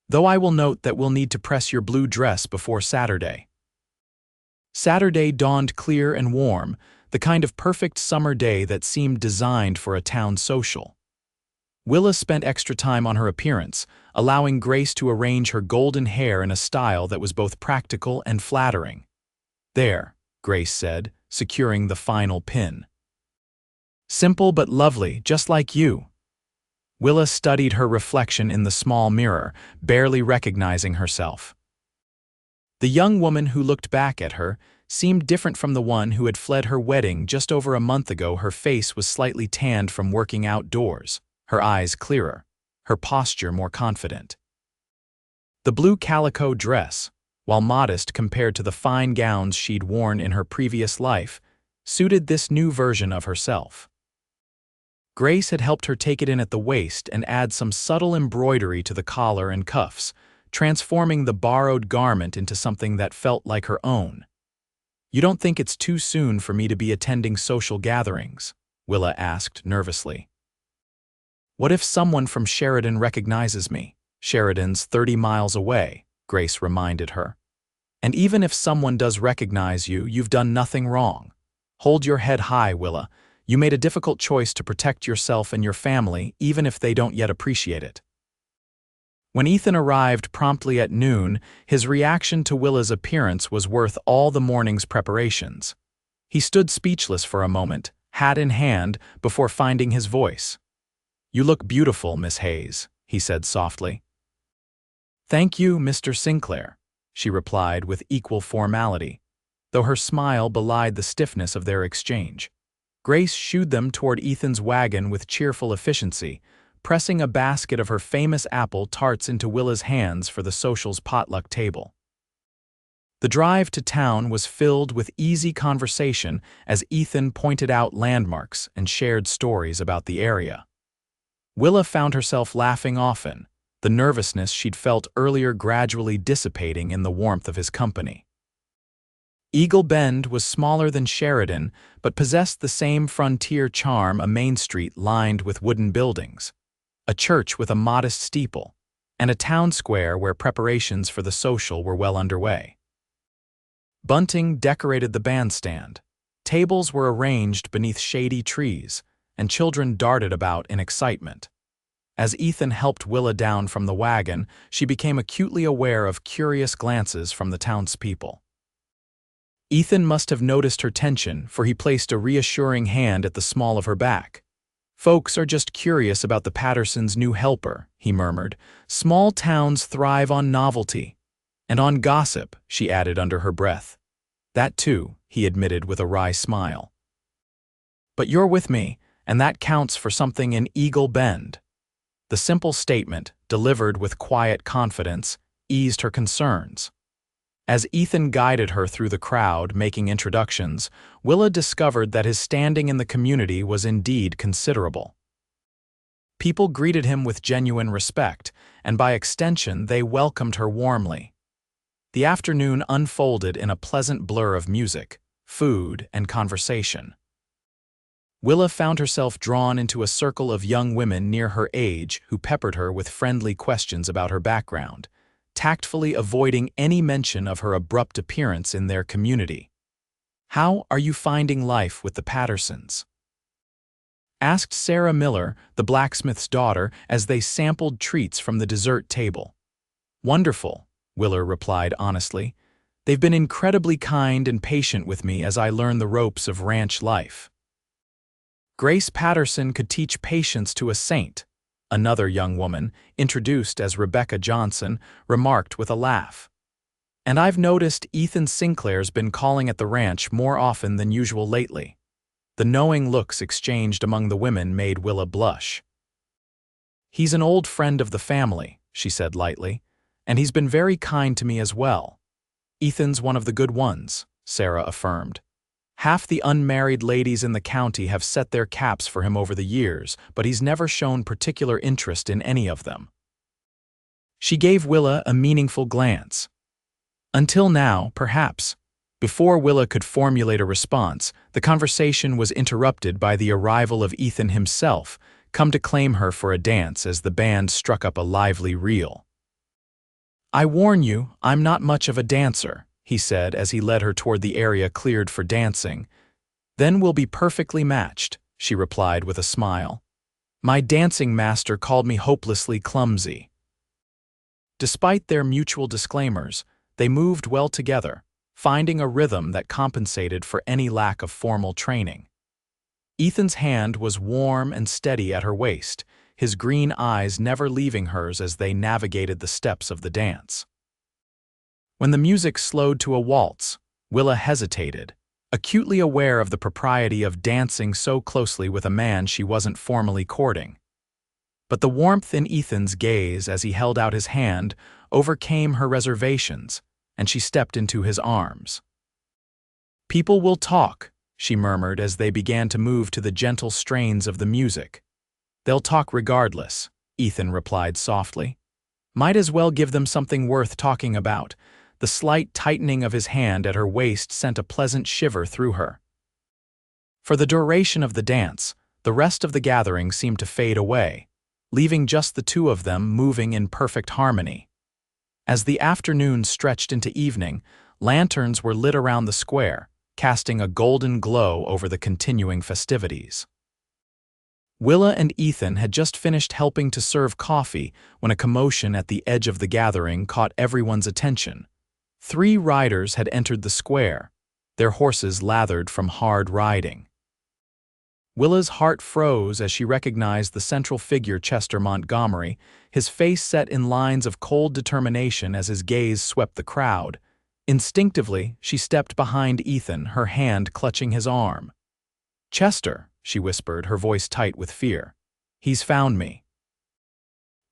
"though I will note that we'll need to press your blue dress before Saturday." Saturday dawned clear and warm, the kind of perfect summer day that seemed designed for a town social. Willa spent extra time on her appearance, allowing Grace to arrange her golden hair in a style that was both practical and flattering. "There," Grace said, securing the final pin. "Simple but lovely, just like you." Willa studied her reflection in the small mirror, barely recognizing herself. The young woman who looked back at her seemed different from the one who had fled her wedding just over a month ago. Her face was slightly tanned from working outdoors, her eyes clearer, her posture more confident. The blue calico dress, while modest compared to the fine gowns she'd worn in her previous life, suited this new version of herself. Grace had helped her take it in at the waist and add some subtle embroidery to the collar and cuffs, transforming the borrowed garment into something that felt like her own. "You don't think it's too soon for me to be attending social gatherings?" Willa asked nervously. "What if someone from Sheridan recognizes me?" "Sheridan's 30 miles away," Grace reminded her. "And even if someone does recognize you, you've done nothing wrong. Hold your head high, Willa. You made a difficult choice to protect yourself and your family, even if they don't yet appreciate it." When Ethan arrived promptly at noon, his reaction to Willa's appearance was worth all the morning's preparations. He stood speechless for a moment, hat in hand, before finding his voice. "You look beautiful, Miss Hayes," he said softly. "Thank you, Mr. Sinclair," she replied with equal formality, though her smile belied the stiffness of their exchange. Grace shooed them toward Ethan's wagon with cheerful efficiency, pressing a basket of her famous apple tarts into Willa's hands for the social's potluck table. The drive to town was filled with easy conversation as Ethan pointed out landmarks and shared stories about the area. Willa found herself laughing often, the nervousness she'd felt earlier gradually dissipating in the warmth of his company. Eagle Bend was smaller than Sheridan, but possessed the same frontier charm, a main street lined with wooden buildings, a church with a modest steeple, and a town square where preparations for the social were well underway. Bunting decorated the bandstand. Tables were arranged beneath shady trees, and children darted about in excitement. As Ethan helped Willa down from the wagon, she became acutely aware of curious glances from the townspeople. Ethan must have noticed her tension, for he placed a reassuring hand at the small of her back. "Folks are just curious about the Pattersons' new helper," he murmured. "Small towns thrive on novelty. And on gossip," she added under her breath. "That too," he admitted with a wry smile. "But you're with me, and that counts for something in Eagle Bend." The simple statement, delivered with quiet confidence, eased her concerns. As Ethan guided her through the crowd, making introductions, Willa discovered that his standing in the community was indeed considerable. People greeted him with genuine respect, and by extension they welcomed her warmly. The afternoon unfolded in a pleasant blur of music, food, and conversation. Willa found herself drawn into a circle of young women near her age who peppered her with friendly questions about her background, tactfully avoiding any mention of her abrupt appearance in their community. "How are you finding life with the Pattersons?" asked Sarah Miller, the blacksmith's daughter, as they sampled treats from the dessert table. "Wonderful," Willa replied honestly. "They've been incredibly kind and patient with me as I learn the ropes of ranch life." "Grace Patterson could teach patience to a saint," another young woman, introduced as Rebecca Johnson, remarked with a laugh. "And I've noticed Ethan Sinclair's been calling at the ranch more often than usual lately." The knowing looks exchanged among the women made Willa blush. "He's an old friend of the family," she said lightly, "and he's been very kind to me as well." "Ethan's one of the good ones," Sarah affirmed. "Half the unmarried ladies in the county have set their caps for him over the years, but he's never shown particular interest in any of them." She gave Willa a meaningful glance. Until now, perhaps. Before Willa could formulate a response, the conversation was interrupted by the arrival of Ethan himself, come to claim her for a dance as the band struck up a lively reel. "I warn you, I'm not much of a dancer," he said as he led her toward the area cleared for dancing. "Then we'll be perfectly matched," she replied with a smile. "My dancing master called me hopelessly clumsy." Despite their mutual disclaimers, they moved well together, finding a rhythm that compensated for any lack of formal training. Ethan's hand was warm and steady at her waist, his green eyes never leaving hers as they navigated the steps of the dance. When the music slowed to a waltz, Willa hesitated, acutely aware of the propriety of dancing so closely with a man she wasn't formally courting. But the warmth in Ethan's gaze as he held out his hand overcame her reservations, and she stepped into his arms. "People will talk," she murmured as they began to move to the gentle strains of the music. "They'll talk regardless," Ethan replied softly. "Might as well give them something worth talking about." The slight tightening of his hand at her waist sent a pleasant shiver through her. For the duration of the dance, the rest of the gathering seemed to fade away, leaving just the two of them moving in perfect harmony. As the afternoon stretched into evening, lanterns were lit around the square, casting a golden glow over the continuing festivities. Willa and Ethan had just finished helping to serve coffee when a commotion at the edge of the gathering caught everyone's attention. 3 riders had entered the square, their horses lathered from hard riding. Willa's heart froze as she recognized the central figure, Chester Montgomery, his face set in lines of cold determination as his gaze swept the crowd. Instinctively, she stepped behind Ethan, her hand clutching his arm. "Chester," she whispered, her voice tight with fear. "He's found me."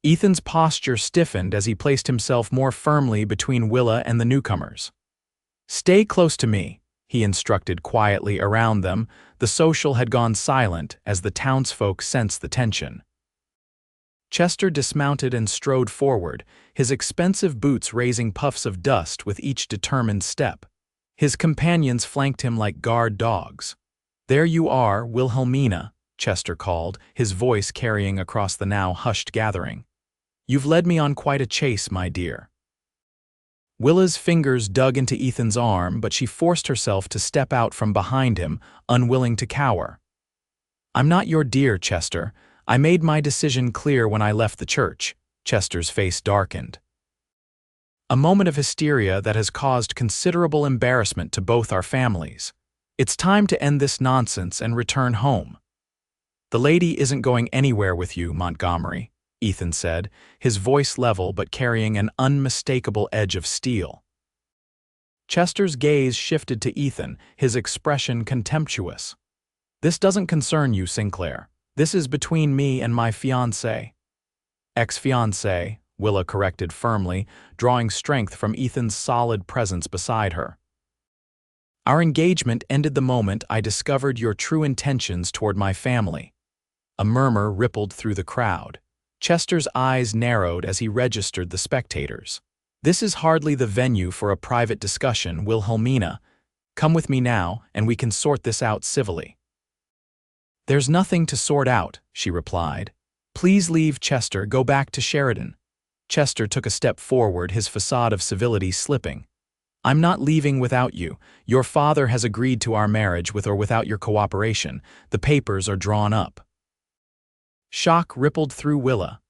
Ethan's posture stiffened as he placed himself more firmly between Willa and the newcomers. "Stay close to me," he instructed quietly around them. The social had gone silent as the townsfolk sensed the tension. Chester dismounted and strode forward, his expensive boots raising puffs of dust with each determined step. His companions flanked him like guard dogs. "There you are, Wilhelmina," Chester called, his voice carrying across the now hushed gathering. "You've led me on quite a chase, my dear." Willa's fingers dug into Ethan's arm, but she forced herself to step out from behind him, unwilling to cower. "I'm not your dear, Chester. I made my decision clear when I left the church." Chester's face darkened. "A moment of hysteria that has caused considerable embarrassment to both our families. It's time to end this nonsense and return home." "The lady isn't going anywhere with you, Montgomery," Ethan said, his voice level but carrying an unmistakable edge of steel. Chester's gaze shifted to Ethan, his expression contemptuous. "This doesn't concern you, Sinclair. This is between me and my fiancé." "Ex-fiancé," Willa corrected firmly, drawing strength from Ethan's solid presence beside her. "Our engagement ended the moment I discovered your true intentions toward my family." A murmur rippled through the crowd. Chester's eyes narrowed as he registered the spectators. "This is hardly the venue for a private discussion, Wilhelmina. Come with me now, and we can sort this out civilly." "There's nothing to sort out," she replied. "Please leave, Chester. Go back to Sheridan." Chester took a step forward, his facade of civility slipping. "I'm not leaving without you. Your father has agreed to our marriage with or without your cooperation. The papers are drawn up." Shock rippled through Willa.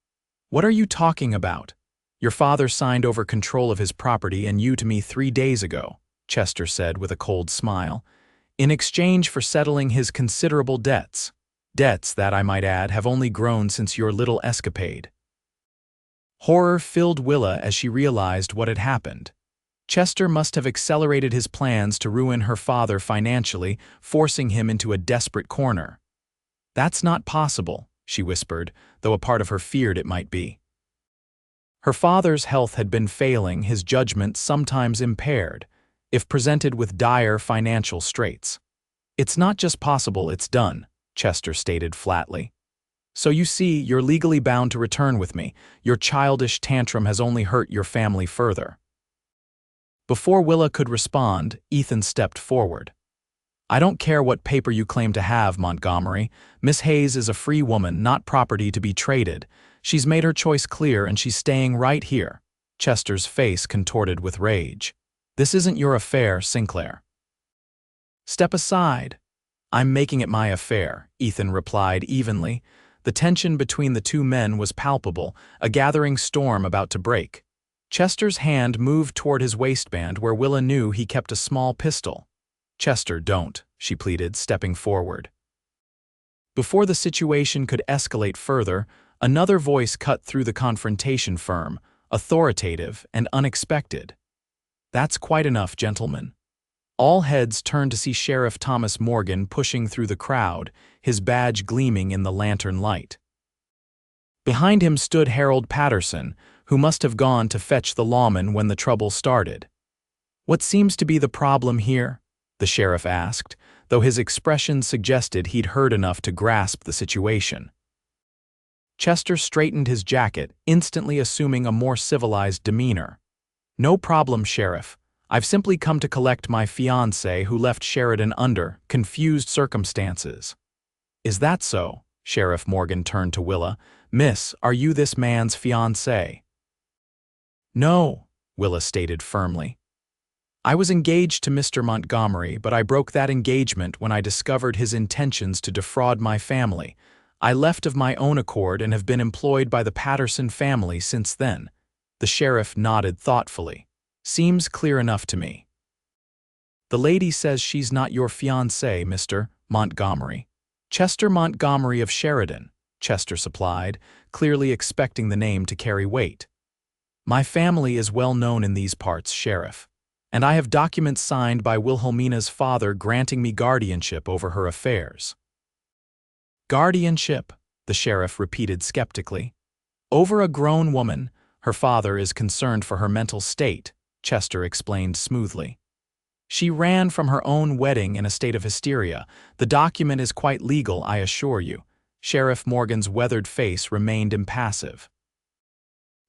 "What are you talking about? Your father signed over control of his property and you to me 3 days ago," Chester said with a cold smile, "in exchange for settling his considerable debts. Debts that, I might add, have only grown since your little escapade." Horror filled Willa as she realized what had happened. Chester must have accelerated his plans to ruin her father financially, forcing him into a desperate corner. "That's not possible," she whispered, though a part of her feared it might be. Her father's health had been failing, his judgment sometimes impaired, if presented with dire financial straits. "It's not just possible, it's done," Chester stated flatly. "So you see, you're legally bound to return with me. Your childish tantrum has only hurt your family further." Before Willa could respond, Ethan stepped forward. "I don't care what paper you claim to have, Montgomery. Miss Hayes is a free woman, not property to be traded. She's made her choice clear and she's staying right here." Chester's face contorted with rage. "This isn't your affair, Sinclair." "Step aside." "I'm making it my affair," Ethan replied evenly. The tension between the two men was palpable, a gathering storm about to break. Chester's hand moved toward his waistband where Willa knew he kept a small pistol. "Chester, don't," she pleaded, stepping forward. Before the situation could escalate further, another voice cut through the confrontation, firm, authoritative, and unexpected. "That's quite enough, gentlemen." All heads turned to see Sheriff Thomas Morgan pushing through the crowd, his badge gleaming in the lantern light. Behind him stood Harold Patterson, who must have gone to fetch the lawman when the trouble started. "What seems to be the problem here?" the sheriff asked, though his expression suggested he'd heard enough to grasp the situation. Chester straightened his jacket, instantly assuming a more civilized demeanor. "No problem, Sheriff. I've simply come to collect my fiancé who left Sheridan under confused circumstances." "Is that so?" Sheriff Morgan turned to Willa. "Miss, are you this man's fiancé?" "No," Willa stated firmly. "I was engaged to Mr. Montgomery, but I broke that engagement when I discovered his intentions to defraud my family. I left of my own accord and have been employed by the Patterson family since then." The sheriff nodded thoughtfully. "Seems clear enough to me." "The lady says she's not your fiancé, Mr. Montgomery." "Chester Montgomery of Sheridan," Chester supplied, clearly expecting the name to carry weight. "My family is well known in these parts, Sheriff, and I have documents signed by Wilhelmina's father granting me guardianship over her affairs." "Guardianship," the sheriff repeated skeptically. "Over a grown woman. Her father is concerned for her mental state," Chester explained smoothly. "She ran from her own wedding in a state of hysteria. The document is quite legal, I assure you." Sheriff Morgan's weathered face remained impassive.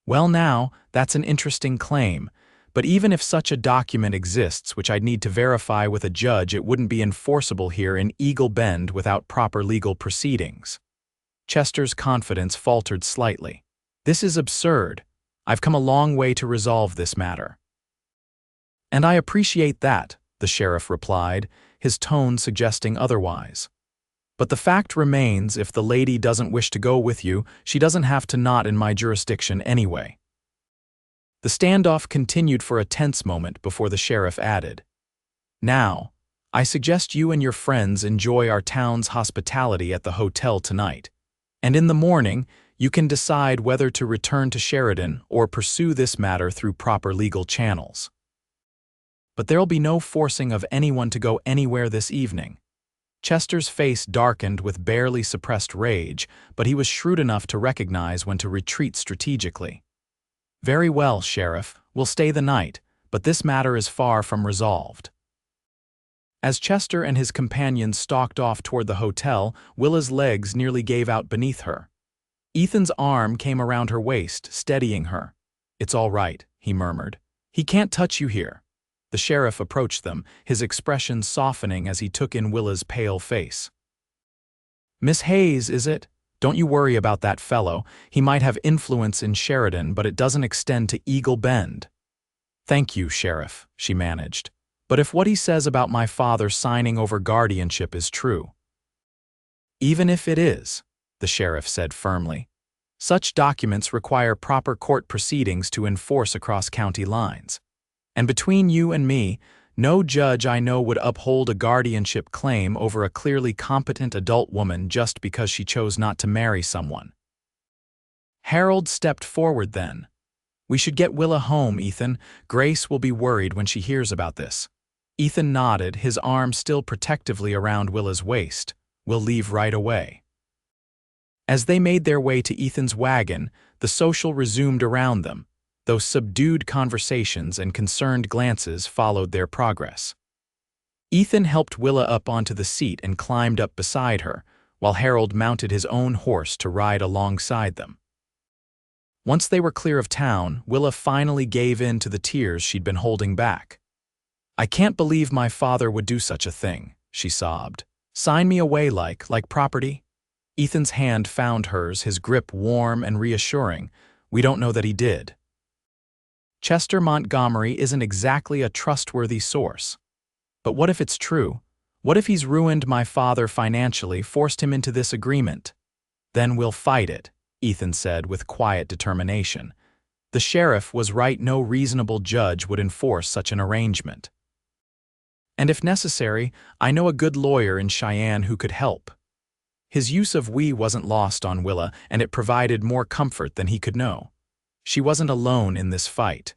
"Well now, that's an interesting claim, but even if such a document exists, which I'd need to verify with a judge, it wouldn't be enforceable here in Eagle Bend without proper legal proceedings." Chester's confidence faltered slightly. "This is absurd. I've come a long way to resolve this matter." "And I appreciate that," the sheriff replied, his tone suggesting otherwise. "But the fact remains, if the lady doesn't wish to go with you, she doesn't have to not in my jurisdiction anyway." The standoff continued for a tense moment before the sheriff added, "Now, I suggest you and your friends enjoy our town's hospitality at the hotel tonight, and in the morning you can decide whether to return to Sheridan or pursue this matter through proper legal channels. But there'll be no forcing of anyone to go anywhere this evening." Chester's face darkened with barely suppressed rage, but he was shrewd enough to recognize when to retreat strategically. "Very well, Sheriff, we'll stay the night, but this matter is far from resolved." As Chester and his companions stalked off toward the hotel, Willa's legs nearly gave out beneath her. Ethan's arm came around her waist, steadying her. "It's all right," he murmured. "He can't touch you here." The sheriff approached them, his expression softening as he took in Willa's pale face. Miss Hayes, is it? Don't you worry about that fellow. He might have influence in Sheridan, but it doesn't extend to Eagle Bend. Thank you, Sheriff, she managed. But if what he says about my father signing over guardianship is true. Even if it is, the sheriff said firmly, such documents require proper court proceedings to enforce across county lines. And between you and me, no judge I know would uphold a guardianship claim over a clearly competent adult woman just because she chose not to marry someone. Harold stepped forward then. We should get Willa home, Ethan. Grace will be worried when she hears about this. Ethan nodded, his arm still protectively around Willa's waist. We'll leave right away. As they made their way to Ethan's wagon, the social resumed around them, though subdued conversations and concerned glances followed their progress. Ethan helped Willa up onto the seat and climbed up beside her, while Harold mounted his own horse to ride alongside them. Once they were clear of town, Willa finally gave in to the tears she'd been holding back. I can't believe my father would do such a thing, she sobbed. Sign me away like property? Ethan's hand found hers, his grip warm and reassuring. We don't know that he did. Chester Montgomery isn't exactly a trustworthy source. But what if it's true? What if he's ruined my father financially, forced him into this agreement? Then we'll fight it, Ethan said with quiet determination. The sheriff was right, no reasonable judge would enforce such an arrangement. And if necessary, I know a good lawyer in Cheyenne who could help. His use of we wasn't lost on Willa, and it provided more comfort than he could know. She wasn't alone in this fight.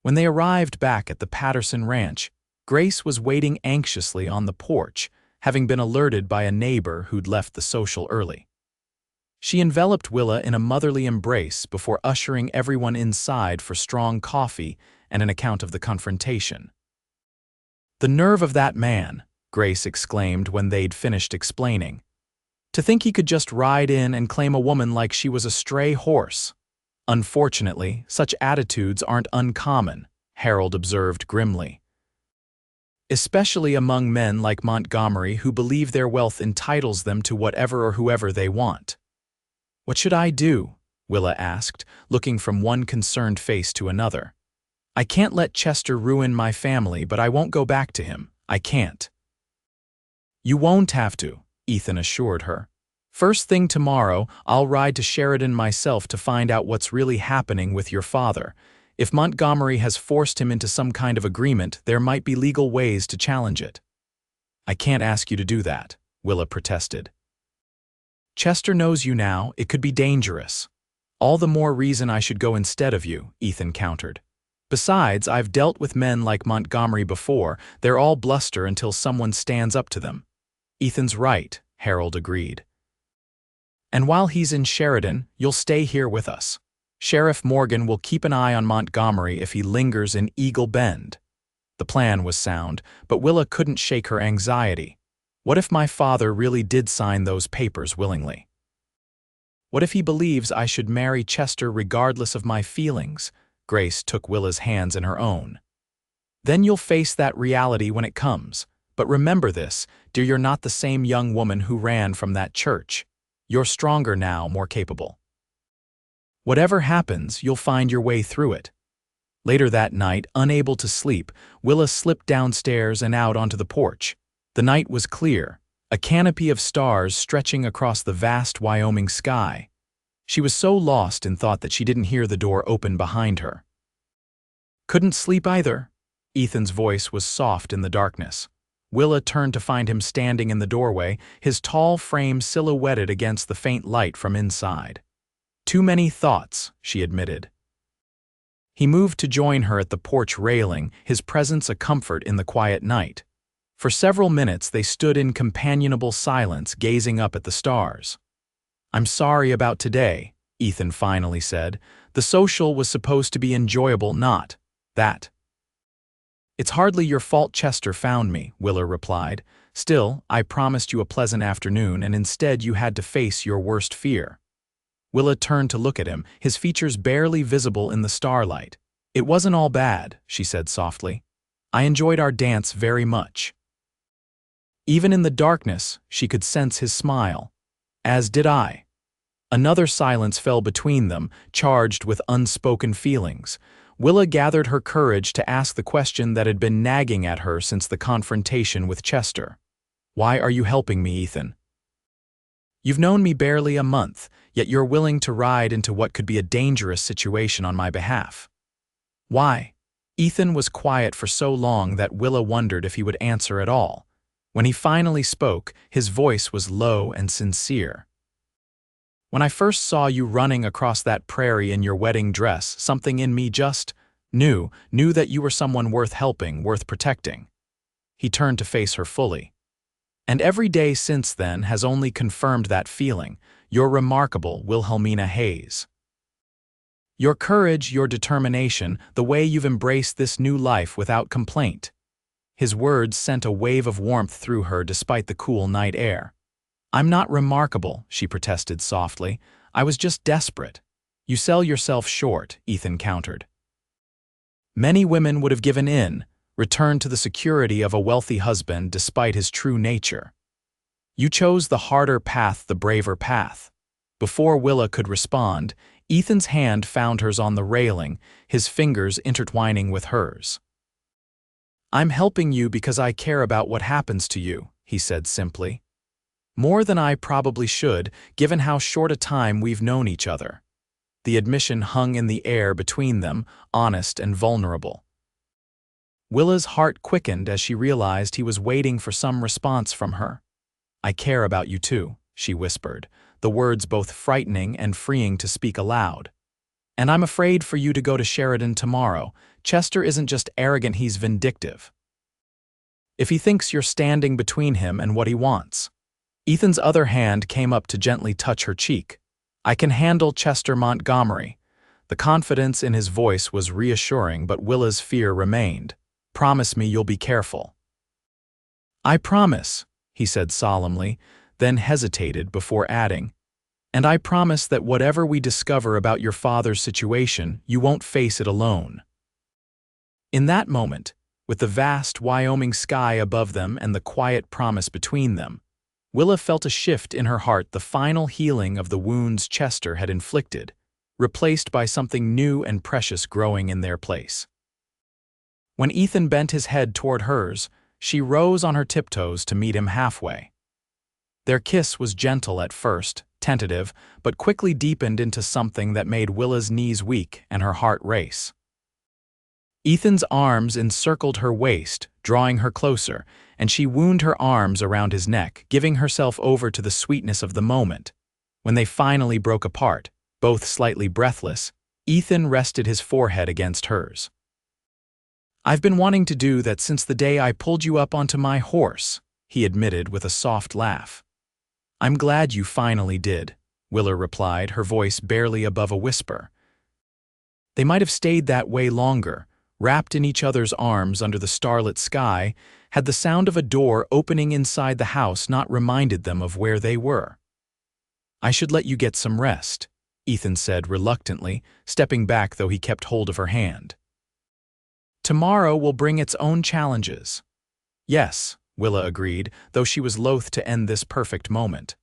When they arrived back at the Patterson Ranch, Grace was waiting anxiously on the porch, having been alerted by a neighbor who'd left the social early. She enveloped Willa in a motherly embrace before ushering everyone inside for strong coffee and an account of the confrontation. The nerve of that man, Grace exclaimed when they'd finished explaining. To think he could just ride in and claim a woman like she was a stray horse. Unfortunately, such attitudes aren't uncommon, Harold observed grimly. Especially among men like Montgomery who believe their wealth entitles them to whatever or whoever they want. What should I do? Willa asked, looking from one concerned face to another. I can't let Chester ruin my family, but I won't go back to him. I can't. You won't have to, Ethan assured her. First thing tomorrow, I'll ride to Sheridan myself to find out what's really happening with your father. If Montgomery has forced him into some kind of agreement, there might be legal ways to challenge it. I can't ask you to do that, Willa protested. Chester knows you now. It could be dangerous. All the more reason I should go instead of you, Ethan countered. Besides, I've dealt with men like Montgomery before. They're all bluster until someone stands up to them. Ethan's right, Harold agreed. And while he's in Sheridan, you'll stay here with us. Sheriff Morgan will keep an eye on Montgomery if he lingers in Eagle Bend. The plan was sound, but Willa couldn't shake her anxiety. What if my father really did sign those papers willingly? What if he believes I should marry Chester regardless of my feelings? Grace took Willa's hands in her own. Then you'll face that reality when it comes. But remember this, dear, you're not the same young woman who ran from that church. You're stronger now, more capable. Whatever happens, you'll find your way through it. Later that night, unable to sleep, Willa slipped downstairs and out onto the porch. The night was clear, a canopy of stars stretching across the vast Wyoming sky. She was so lost in thought that she didn't hear the door open behind her. Couldn't sleep either? Ethan's voice was soft in the darkness. Willa turned to find him standing in the doorway, his tall frame silhouetted against the faint light from inside. Too many thoughts, she admitted. He moved to join her at the porch railing, his presence a comfort in the quiet night. For several minutes they stood in companionable silence, gazing up at the stars. I'm sorry about today, Ethan finally said. The social was supposed to be enjoyable, not that. It's hardly your fault Chester found me, Willa replied. Still, I promised you a pleasant afternoon, and instead you had to face your worst fear. Willa turned to look at him, his features barely visible in the starlight. It wasn't all bad, she said softly. I enjoyed our dance very much. Even in the darkness, she could sense his smile. As did I. Another silence fell between them, charged with unspoken feelings. Willa gathered her courage to ask the question that had been nagging at her since the confrontation with Chester. "Why are you helping me, Ethan? You've known me barely a month, yet you're willing to ride into what could be a dangerous situation on my behalf. Why?" Ethan was quiet for so long that Willa wondered if he would answer at all. When he finally spoke, his voice was low and sincere. "When I first saw you running across that prairie in your wedding dress, something in me just knew that you were someone worth helping, worth protecting." He turned to face her fully. "And every day since then has only confirmed that feeling. You're remarkable, Wilhelmina Hayes. Your courage, your determination, the way you've embraced this new life without complaint." His words sent a wave of warmth through her despite the cool night air. "I'm not remarkable," she protested softly. "I was just desperate." "You sell yourself short," Ethan countered. "Many women would have given in, returned to the security of a wealthy husband despite his true nature. You chose the harder path, the braver path." Before Willa could respond, Ethan's hand found hers on the railing, his fingers intertwining with hers. "I'm helping you because I care about what happens to you," he said simply. "More than I probably should, given how short a time we've known each other." The admission hung in the air between them, honest and vulnerable. Willa's heart quickened as she realized he was waiting for some response from her. "I care about you too," she whispered, the words both frightening and freeing to speak aloud. "And I'm afraid for you to go to Sheridan tomorrow. Chester isn't just arrogant, he's vindictive. If he thinks you're standing between him and what he wants." Ethan's other hand came up to gently touch her cheek. "I can handle Chester Montgomery." The confidence in his voice was reassuring, but Willa's fear remained. "Promise me you'll be careful." "I promise," he said solemnly, then hesitated before adding, "And I promise that whatever we discover about your father's situation, you won't face it alone." In that moment, with the vast Wyoming sky above them and the quiet promise between them, Willa felt a shift in her heart, the final healing of the wounds Chester had inflicted, replaced by something new and precious growing in their place. When Ethan bent his head toward hers, she rose on her tiptoes to meet him halfway. Their kiss was gentle at first, tentative, but quickly deepened into something that made Willa's knees weak and her heart race. Ethan's arms encircled her waist, drawing her closer, and she wound her arms around his neck, giving herself over to the sweetness of the moment. When they finally broke apart, both slightly breathless, Ethan rested his forehead against hers. "I've been wanting to do that since the day I pulled you up onto my horse," he admitted with a soft laugh. "I'm glad you finally did," Willa replied, her voice barely above a whisper. They might have stayed that way longer, wrapped in each other's arms under the starlit sky, had the sound of a door opening inside the house not reminded them of where they were. "I should let you get some rest," Ethan said reluctantly, stepping back though he kept hold of her hand. "Tomorrow will bring its own challenges." "Yes," Willa agreed, though she was loath to end this perfect moment.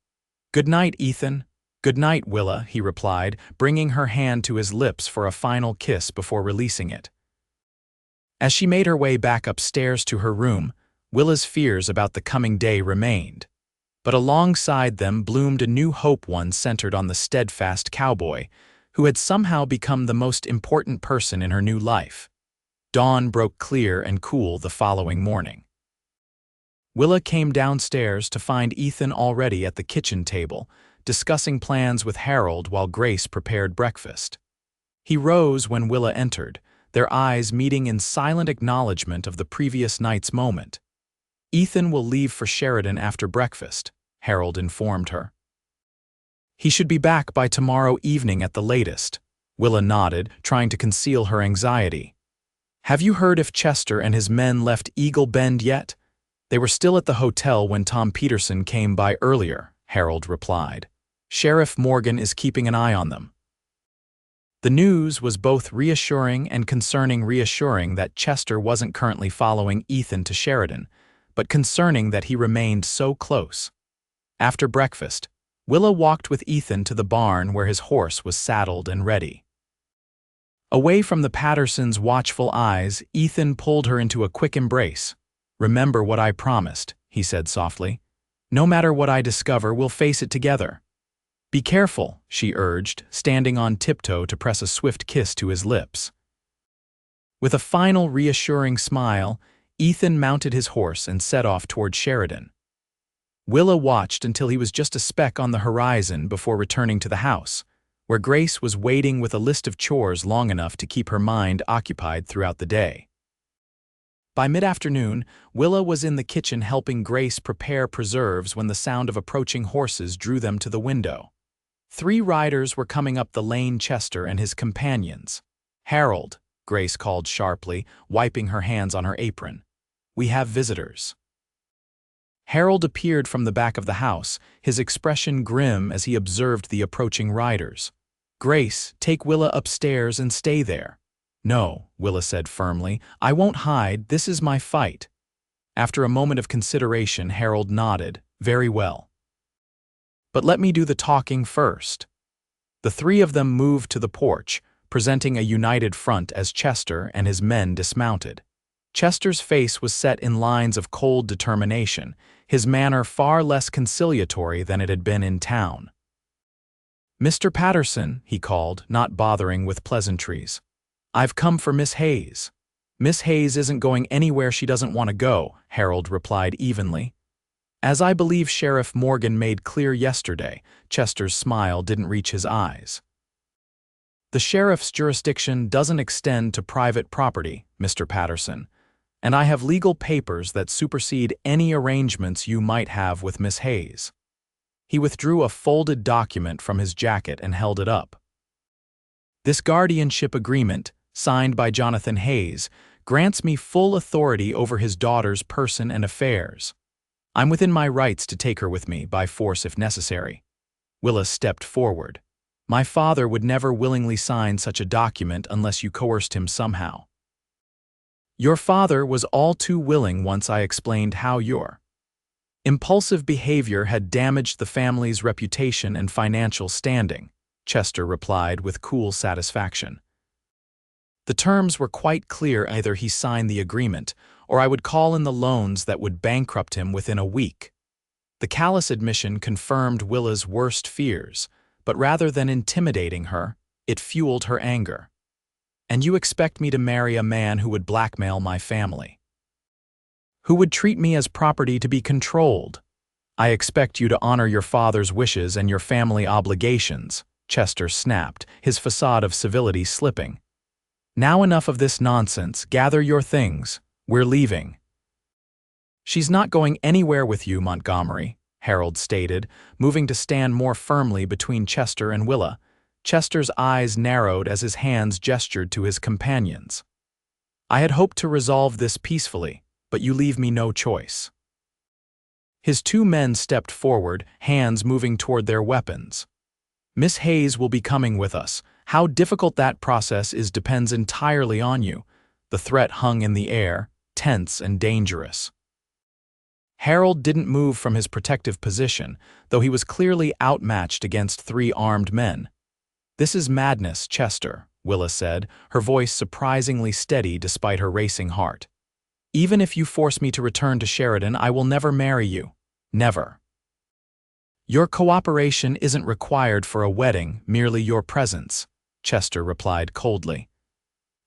"Good night, Ethan." "Good night, Willa," he replied, bringing her hand to his lips for a final kiss before releasing it. As she made her way back upstairs to her room, Willa's fears about the coming day remained. But alongside them bloomed a new hope, one centered on the steadfast cowboy, who had somehow become the most important person in her new life. Dawn broke clear and cool the following morning. Willa came downstairs to find Ethan already at the kitchen table, discussing plans with Harold while Grace prepared breakfast. He rose when Willa entered, their eyes meeting in silent acknowledgement of the previous night's moment. "Ethan will leave for Sheridan after breakfast," Harold informed her. "He should be back by tomorrow evening at the latest," Willa nodded, trying to conceal her anxiety. "Have you heard if Chester and his men left Eagle Bend yet?" "They were still at the hotel when Tom Peterson came by earlier," Harold replied. "Sheriff Morgan is keeping an eye on them." The news was both reassuring and concerning. Reassuring that Chester wasn't currently following Ethan to Sheridan, but concerning that he remained so close. After breakfast, Willa walked with Ethan to the barn where his horse was saddled and ready. Away from the Pattersons' watchful eyes, Ethan pulled her into a quick embrace. "Remember what I promised," he said softly. "No matter what I discover, we'll face it together." "Be careful," she urged, standing on tiptoe to press a swift kiss to his lips. With a final reassuring smile, Ethan mounted his horse and set off toward Sheridan. Willa watched until he was just a speck on the horizon before returning to the house, where Grace was waiting with a list of chores long enough to keep her mind occupied throughout the day. By mid-afternoon, Willa was in the kitchen helping Grace prepare preserves when the sound of approaching horses drew them to the window. 3 riders were coming up the lane. Chester and his companions. "Harold," Grace called sharply, wiping her hands on her apron. "We have visitors." Harold appeared from the back of the house, his expression grim as he observed the approaching riders. "Grace, take Willa upstairs and stay there." "No," Willa said firmly. "I won't hide. This is my fight." After a moment of consideration, Harold nodded. "Very well. But let me do the talking first." The 3 of them moved to the porch, presenting a united front as Chester and his men dismounted. Chester's face was set in lines of cold determination, his manner far less conciliatory than it had been in town. "Mr. Patterson," he called, not bothering with pleasantries. "I've come for Miss Hayes." "Miss Hayes isn't going anywhere she doesn't want to go," Harold replied evenly. "As I believe Sheriff Morgan made clear yesterday," Chester's smile didn't reach his eyes. "The sheriff's jurisdiction doesn't extend to private property, Mr. Patterson, and I have legal papers that supersede any arrangements you might have with Miss Hayes." He withdrew a folded document from his jacket and held it up. "This guardianship agreement, signed by Jonathan Hayes, grants me full authority over his daughter's person and affairs. I'm within my rights to take her with me, by force if necessary." Willa stepped forward. "My father would never willingly sign such a document unless you coerced him somehow." "Your father was all too willing once I explained how your impulsive behavior had damaged the family's reputation and financial standing," Chester replied with cool satisfaction. "The terms were quite clear. Either he signed the agreement, or I would call in the loans that would bankrupt him within a week." The callous admission confirmed Willa's worst fears, but rather than intimidating her, it fueled her anger. "And you expect me to marry a man who would blackmail my family? Who would treat me as property to be controlled? I expect you to honor your father's wishes and your family obligations," Chester snapped, his facade of civility slipping. "Now enough of this nonsense. Gather your things. We're leaving." "She's not going anywhere with you, Montgomery," Harold stated, moving to stand more firmly between Chester and Willa. Chester's eyes narrowed as his hands gestured to his companions. "I had hoped to resolve this peacefully, but you leave me no choice." His 2 men stepped forward, hands moving toward their weapons. "Miss Hayes will be coming with us. How difficult that process is depends entirely on you." The threat hung in the air, tense and dangerous. Harold didn't move from his protective position, though he was clearly outmatched against 3 armed men. "This is madness, Chester," Willa said, her voice surprisingly steady despite her racing heart. "Even if you force me to return to Sheridan, I will never marry you. Never. Your cooperation isn't required for a wedding, merely your presence," Chester replied coldly.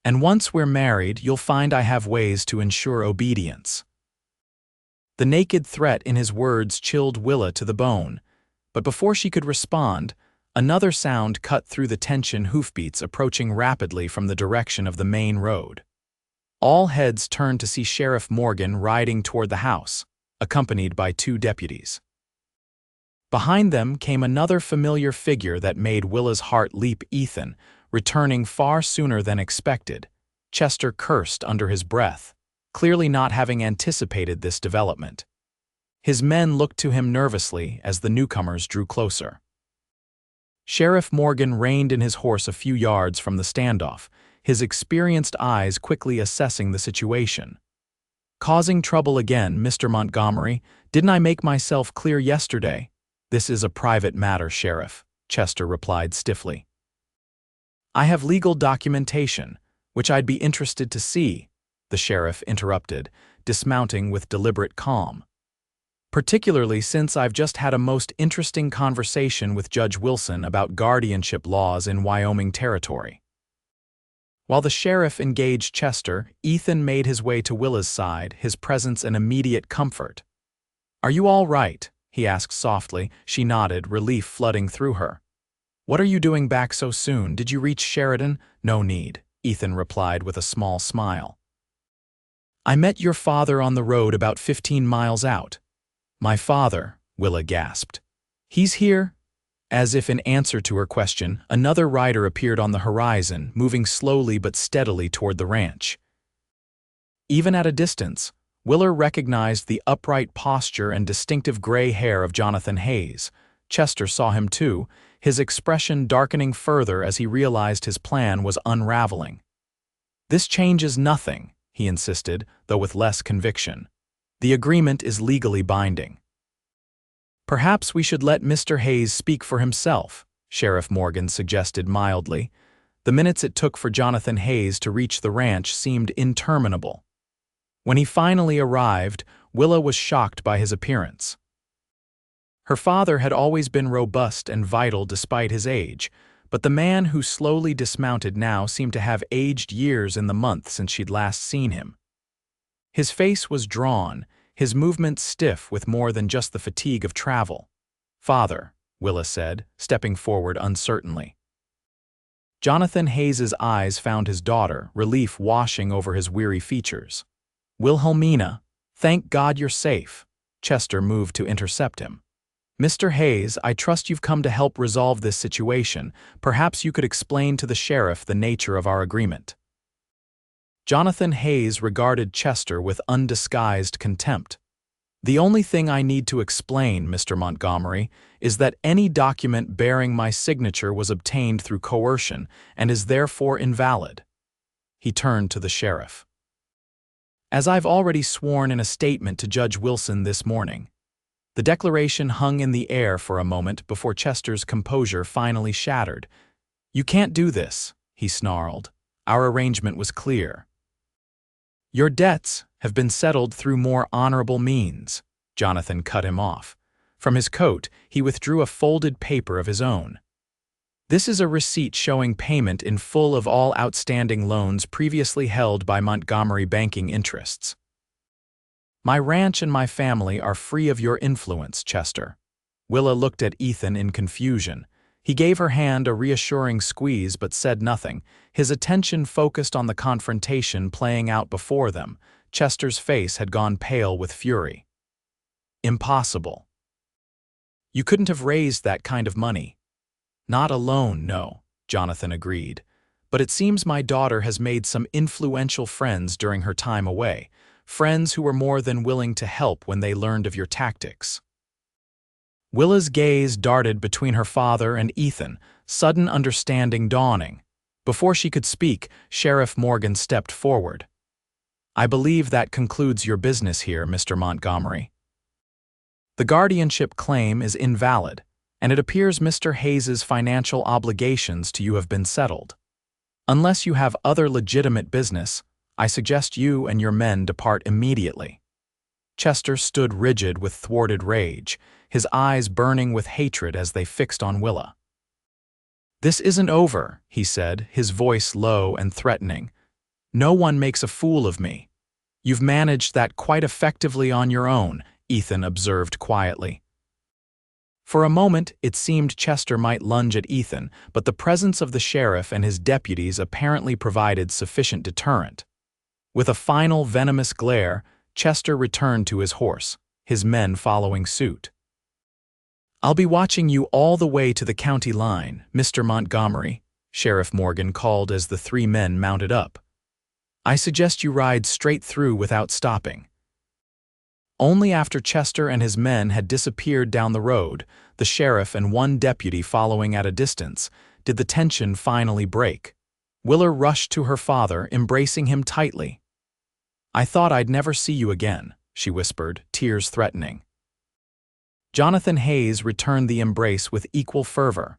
"And once we're married, you'll find I have ways to ensure obedience." The naked threat in his words chilled Willa to the bone, but before she could respond, another sound cut through the tension. Hoofbeats approaching rapidly from the direction of the main road. All heads turned to see Sheriff Morgan riding toward the house, accompanied by 2 deputies. Behind them came another familiar figure that made Willa's heart leap. Ethan, returning far sooner than expected. Chester cursed under his breath, clearly not having anticipated this development. His men looked to him nervously as the newcomers drew closer. Sheriff Morgan reined in his horse a few yards from the standoff, his experienced eyes quickly assessing the situation. "Causing trouble again, Mr. Montgomery. Didn't I make myself clear yesterday?" "This is a private matter, Sheriff," Chester replied stiffly. "I have legal documentation, which I'd be interested to see," the sheriff interrupted, dismounting with deliberate calm. "Particularly since I've just had a most interesting conversation with Judge Wilson about guardianship laws in Wyoming Territory." While the sheriff engaged Chester, Ethan made his way to Willa's side, his presence an immediate comfort. "Are you all right?" he asked softly. She nodded, relief flooding through her. "What are you doing back so soon? Did you reach Sheridan?" "No need," Ethan replied with a small smile. "I met your father on the road about 15 miles out." "My father," Willa gasped. "He's here?" As if in answer to her question, another rider appeared on the horizon, moving slowly but steadily toward the ranch. Even at a distance, Willa recognized the upright posture and distinctive gray hair of Jonathan Hayes. Chester saw him too, his expression darkening further as he realized his plan was unraveling. "This changes nothing," he insisted, though with less conviction. "The agreement is legally binding." "Perhaps we should let Mr. Hayes speak for himself," Sheriff Morgan suggested mildly. The minutes it took for Jonathan Hayes to reach the ranch seemed interminable. When he finally arrived, Willa was shocked by his appearance. Her father had always been robust and vital despite his age, but the man who slowly dismounted now seemed to have aged years in the month since she'd last seen him. His face was drawn, his movements stiff with more than just the fatigue of travel. "Father," Willa said, stepping forward uncertainly. Jonathan Hayes's eyes found his daughter, relief washing over his weary features. "Wilhelmina, thank God you're safe." Chester moved to intercept him. "Mr. Hayes, I trust you've come to help resolve this situation. Perhaps you could explain to the sheriff the nature of our agreement." Jonathan Hayes regarded Chester with undisguised contempt. "The only thing I need to explain, Mr. Montgomery, is that any document bearing my signature was obtained through coercion and is therefore invalid." He turned to the sheriff. "As I've already sworn in a statement to Judge Wilson this morning." The declaration hung in the air for a moment before Chester's composure finally shattered. "You can't do this," he snarled. "Our arrangement was clear." "Your debts have been settled through more honorable means," Jonathan cut him off. From his coat, he withdrew a folded paper of his own. "This is a receipt showing payment in full of all outstanding loans previously held by Montgomery banking interests. My ranch and my family are free of your influence, Chester." Willa looked at Ethan in confusion. He gave her hand a reassuring squeeze but said nothing, his attention focused on the confrontation playing out before them. Chester's face had gone pale with fury. "Impossible. You couldn't have raised that kind of money." "Not alone, no," Jonathan agreed. "But it seems my daughter has made some influential friends during her time away, friends who were more than willing to help when they learned of your tactics." Willa's gaze darted between her father and Ethan, sudden understanding dawning. Before she could speak, Sheriff Morgan stepped forward. "I believe that concludes your business here, Mr. Montgomery. The guardianship claim is invalid, and it appears Mr. Hayes's financial obligations to you have been settled. Unless you have other legitimate business, I suggest you and your men depart immediately." Chester stood rigid with thwarted rage, his eyes burning with hatred as they fixed on Willa. "This isn't over," he said, his voice low and threatening. "No one makes a fool of me." "You've managed that quite effectively on your own," Ethan observed quietly. For a moment, it seemed Chester might lunge at Ethan, but the presence of the sheriff and his deputies apparently provided sufficient deterrent. With a final venomous glare, Chester returned to his horse, his men following suit. "I'll be watching you all the way to the county line, Mr. Montgomery," Sheriff Morgan called as the three men mounted up. "I suggest you ride straight through without stopping." Only after Chester and his men had disappeared down the road, the sheriff and one deputy following at a distance, did the tension finally break. Willa rushed to her father, embracing him tightly. I thought I'd never see you again, she whispered, tears threatening. Jonathan Hayes returned the embrace with equal fervor.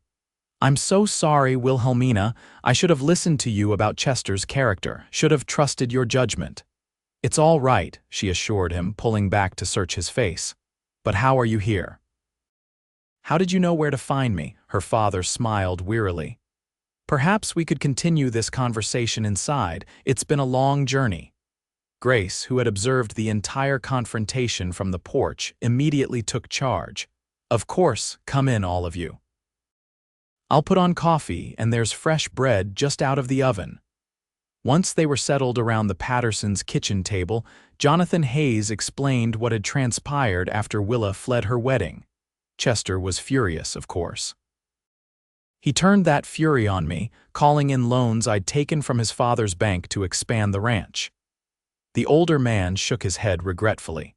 I'm so sorry, Wilhelmina. I should have listened to you about Chester's character, should have trusted your judgment. It's all right, she assured him, pulling back to search his face. But how are you here? How did you know where to find me? Her father smiled wearily. Perhaps we could continue this conversation inside. It's been a long journey. Grace, who had observed the entire confrontation from the porch, immediately took charge. Of course, come in, all of you. I'll put on coffee, and there's fresh bread just out of the oven. Once they were settled around the Pattersons' kitchen table, Jonathan Hayes explained what had transpired after Willa fled her wedding. Chester was furious, of course. He turned that fury on me, calling in loans I'd taken from his father's bank to expand the ranch. The older man shook his head regretfully.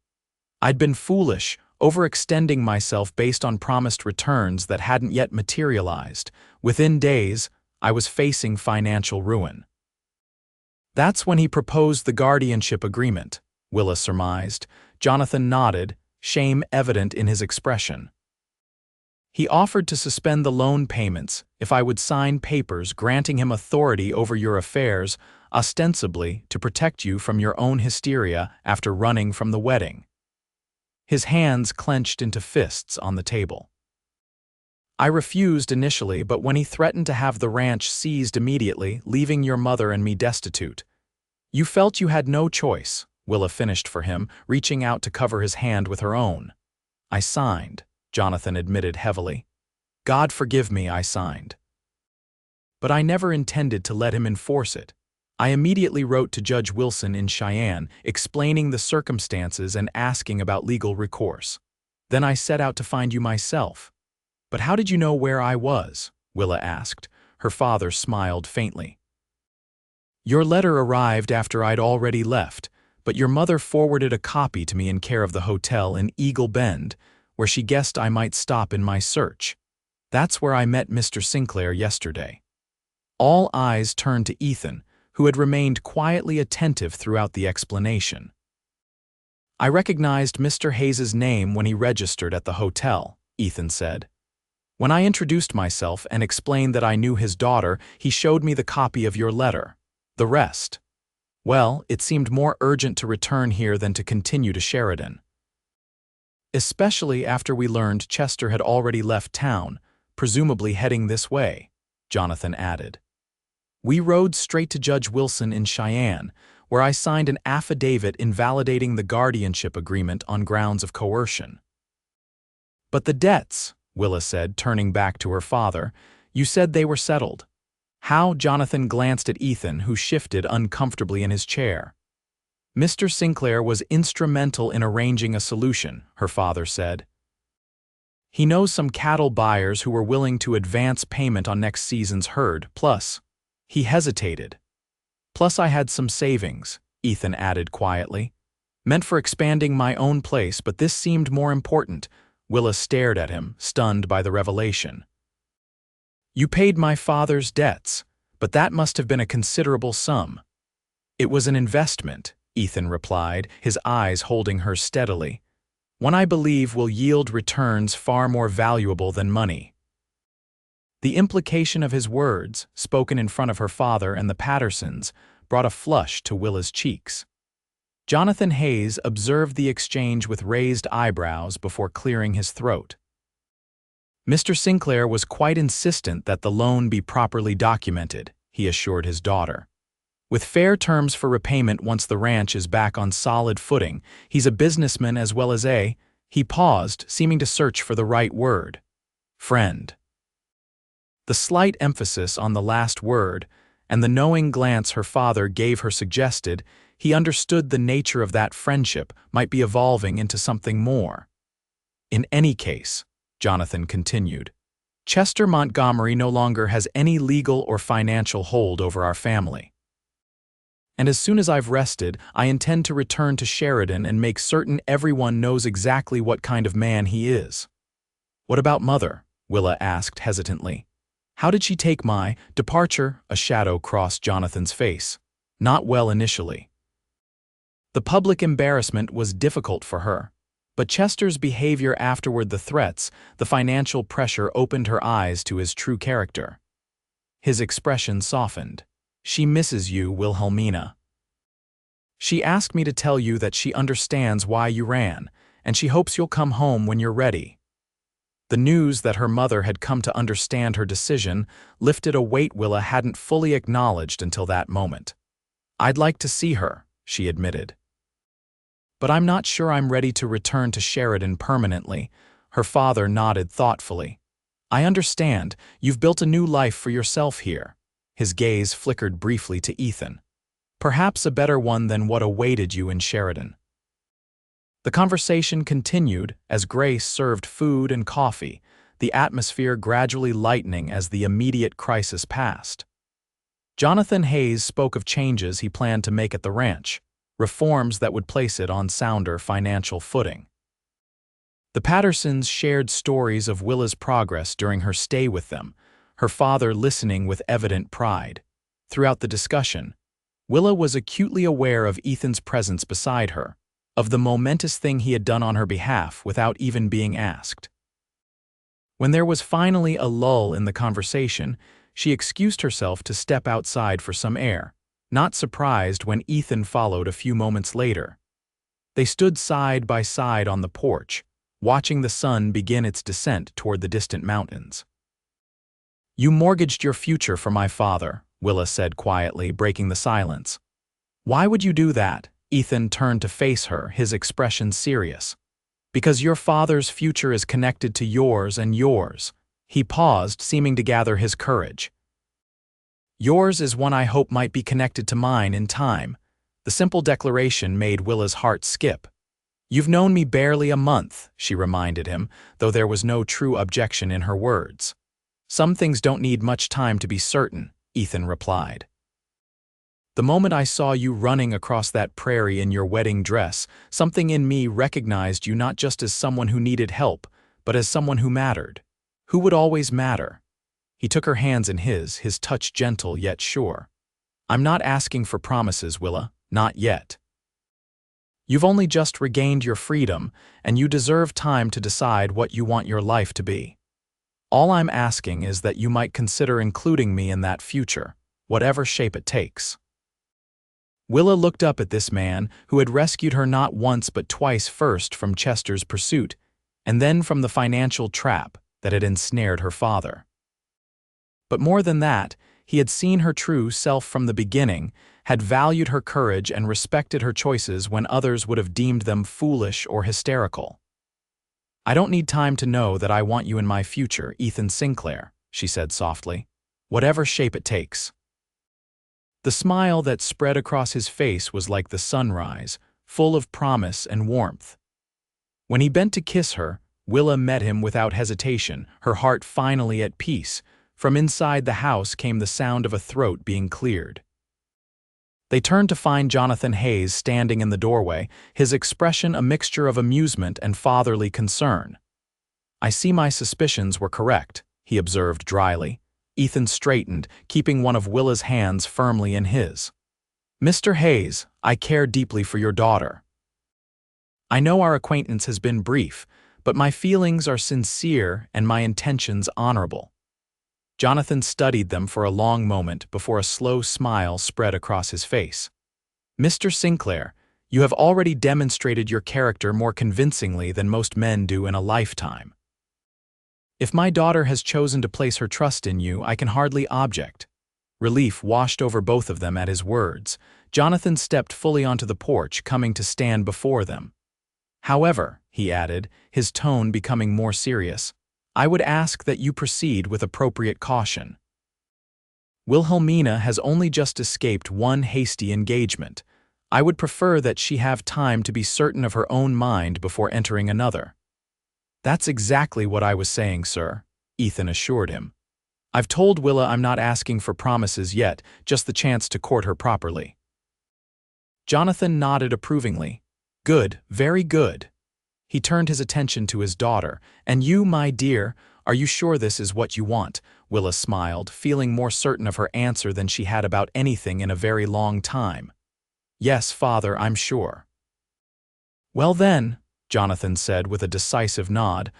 I'd been foolish, overextending myself based on promised returns that hadn't yet materialized. Within days, I was facing financial ruin. That's when he proposed the guardianship agreement, Willa surmised. Jonathan nodded, shame evident in his expression. He offered to suspend the loan payments if I would sign papers granting him authority over your affairs, ostensibly to protect you from your own hysteria after running from the wedding. His hands clenched into fists on the table. I refused initially, but when he threatened to have the ranch seized immediately, leaving your mother and me destitute. You felt you had no choice, Willa finished for him, reaching out to cover his hand with her own. I signed, Jonathan admitted heavily. God forgive me, I signed. But I never intended to let him enforce it. I immediately wrote to Judge Wilson in Cheyenne, explaining the circumstances and asking about legal recourse. Then I set out to find you myself. But how did you know where I was? Willa asked. Her father smiled faintly. Your letter arrived after I'd already left, but your mother forwarded a copy to me in care of the hotel in Eagle Bend, where she guessed I might stop in my search. That's where I met Mr. Sinclair yesterday. All eyes turned to Ethan, who had remained quietly attentive throughout the explanation. I recognized Mr. Hayes's name when he registered at the hotel, Ethan said. When I introduced myself and explained that I knew his daughter, he showed me the copy of your letter. The rest. Well, it seemed more urgent to return here than to continue to Sheridan. Especially after we learned Chester had already left town, presumably heading this way, Jonathan added. We rode straight to Judge Wilson in Cheyenne, where I signed an affidavit invalidating the guardianship agreement on grounds of coercion. But the debts, Willa said, turning back to her father, you said they were settled. How? Jonathan glanced at Ethan, who shifted uncomfortably in his chair. Mr. Sinclair was instrumental in arranging a solution, her father said. He knows some cattle buyers who were willing to advance payment on next season's herd, plus, he hesitated. Plus I had some savings, Ethan added quietly. Meant for expanding my own place, but this seemed more important. Willa stared at him, stunned by the revelation. You paid my father's debts, but that must have been a considerable sum. It was an investment, Ethan replied, his eyes holding her steadily. One I believe will yield returns far more valuable than money. The implication of his words, spoken in front of her father and the Pattersons, brought a flush to Willa's cheeks. Jonathan Hayes observed the exchange with raised eyebrows before clearing his throat. Mr. Sinclair was quite insistent that the loan be properly documented, he assured his daughter. With fair terms for repayment once the ranch is back on solid footing, he's a businessman as well as a, he paused, seeming to search for the right word. Friend. The slight emphasis on the last word, and the knowing glance her father gave her suggested, he understood the nature of that friendship might be evolving into something more. In any case, Jonathan continued, Chester Montgomery no longer has any legal or financial hold over our family. And as soon as I've rested, I intend to return to Sheridan and make certain everyone knows exactly what kind of man he is. What about Mother? Willa asked hesitantly. How did she take my departure? A shadow crossed Jonathan's face. Not well initially. The public embarrassment was difficult for her, but Chester's behavior afterward, the threats, the financial pressure opened her eyes to his true character. His expression softened. "She misses you, Wilhelmina. She asked me to tell you that she understands why you ran, and she hopes you'll come home when you're ready." The news that her mother had come to understand her decision lifted a weight Willa hadn't fully acknowledged until that moment. "I'd like to see her," she admitted. "But I'm not sure I'm ready to return to Sheridan permanently," her father nodded thoughtfully. "I understand, you've built a new life for yourself here." His gaze flickered briefly to Ethan. "Perhaps a better one than what awaited you in Sheridan." The conversation continued as Grace served food and coffee, the atmosphere gradually lightening as the immediate crisis passed. Jonathan Hayes spoke of changes he planned to make at the ranch, reforms that would place it on sounder financial footing. The Pattersons shared stories of Willa's progress during her stay with them, her father listening with evident pride. Throughout the discussion, Willa was acutely aware of Ethan's presence beside her, of the momentous thing he had done on her behalf without even being asked. When there was finally a lull in the conversation, she excused herself to step outside for some air, not surprised when Ethan followed a few moments later. They stood side by side on the porch, watching the sun begin its descent toward the distant mountains. "You mortgaged your future for my father," Willa said quietly, breaking the silence. "Why would you do that?" Ethan turned to face her, his expression serious. "Because your father's future is connected to yours and yours." He paused, seeming to gather his courage. "Yours is one I hope might be connected to mine in time." The simple declaration made Willa's heart skip. "You've known me barely a month," she reminded him, though there was no true objection in her words. "Some things don't need much time to be certain," Ethan replied. "The moment I saw you running across that prairie in your wedding dress, something in me recognized you not just as someone who needed help, but as someone who mattered. Who would always matter." He took her hands in his touch gentle yet sure. "I'm not asking for promises, Willa, not yet. You've only just regained your freedom, and you deserve time to decide what you want your life to be. All I'm asking is that you might consider including me in that future, whatever shape it takes." Willa looked up at this man who had rescued her not once but twice, first from Chester's pursuit, and then from the financial trap that had ensnared her father. But more than that, he had seen her true self from the beginning, had valued her courage and respected her choices when others would have deemed them foolish or hysterical. "I don't need time to know that I want you in my future, Ethan Sinclair," she said softly. "Whatever shape it takes." The smile that spread across his face was like the sunrise, full of promise and warmth. When he bent to kiss her, Willa met him without hesitation, her heart finally at peace. From inside the house came the sound of a throat being cleared. They turned to find Jonathan Hayes standing in the doorway, his expression a mixture of amusement and fatherly concern. "I see my suspicions were correct," he observed dryly. Ethan straightened, keeping one of Willa's hands firmly in his. "Mr. Hayes, I care deeply for your daughter. I know our acquaintance has been brief, but my feelings are sincere and my intentions honorable." Jonathan studied them for a long moment before a slow smile spread across his face. "Mr. Sinclair, you have already demonstrated your character more convincingly than most men do in a lifetime. If my daughter has chosen to place her trust in you, I can hardly object." Relief washed over both of them at his words. Jonathan stepped fully onto the porch, coming to stand before them. "However," he added, his tone becoming more serious, "I would ask that you proceed with appropriate caution. Wilhelmina has only just escaped one hasty engagement. I would prefer that she have time to be certain of her own mind before entering another." "That's exactly what I was saying, sir," Ethan assured him. "I've told Willa I'm not asking for promises yet, just the chance to court her properly." Jonathan nodded approvingly. "Good, very good." He turned his attention to his daughter. "And you, my dear, are you sure this is what you want?" Willa smiled, feeling more certain of her answer than she had about anything in a very long time. "Yes, father, I'm sure." "Well then," Jonathan said with a decisive nod,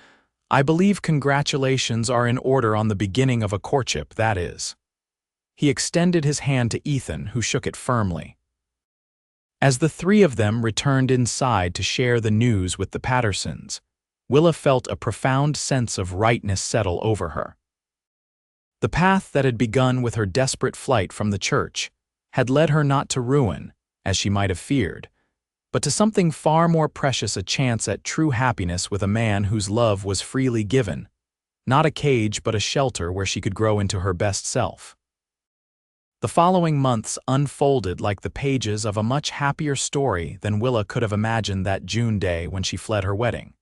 "I believe congratulations are in order on the beginning of a courtship, that is." He extended his hand to Ethan, who shook it firmly. As the three of them returned inside to share the news with the Pattersons, Willa felt a profound sense of rightness settle over her. The path that had begun with her desperate flight from the church had led her not to ruin, as she might have feared, but to something far more precious, a chance at true happiness with a man whose love was freely given, not a cage but a shelter where she could grow into her best self. The following months unfolded like the pages of a much happier story than Willa could have imagined that June day when she fled her wedding.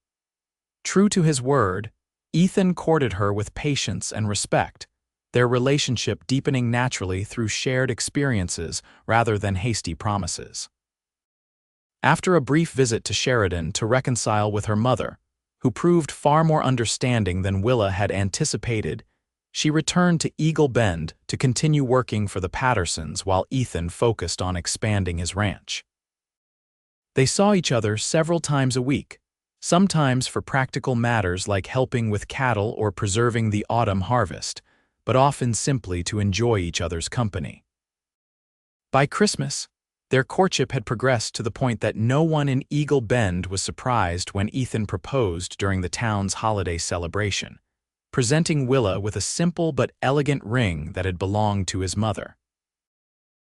True to his word, Ethan courted her with patience and respect, their relationship deepening naturally through shared experiences rather than hasty promises. After a brief visit to Sheridan to reconcile with her mother, who proved far more understanding than Willa had anticipated, she returned to Eagle Bend to continue working for the Pattersons while Ethan focused on expanding his ranch. They saw each other several times a week, sometimes for practical matters like helping with cattle or preserving the autumn harvest, but often simply to enjoy each other's company. By Christmas, their courtship had progressed to the point that no one in Eagle Bend was surprised when Ethan proposed during the town's holiday celebration, presenting Willa with a simple but elegant ring that had belonged to his mother.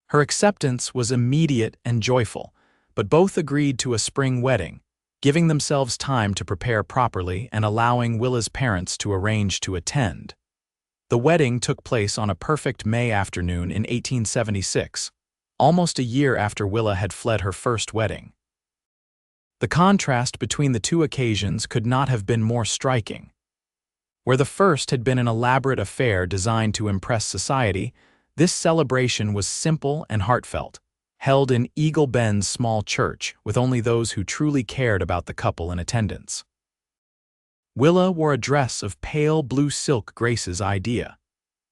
Her acceptance was immediate and joyful, but both agreed to a spring wedding, giving themselves time to prepare properly and allowing Willa's parents to arrange to attend. The wedding took place on a perfect May afternoon in 1876, almost a year after Willa had fled her first wedding. The contrast between the two occasions could not have been more striking. Where the first had been an elaborate affair designed to impress society, this celebration was simple and heartfelt, held in Eagle Bend's small church with only those who truly cared about the couple in attendance. Willa wore a dress of pale blue silk, Grace's idea,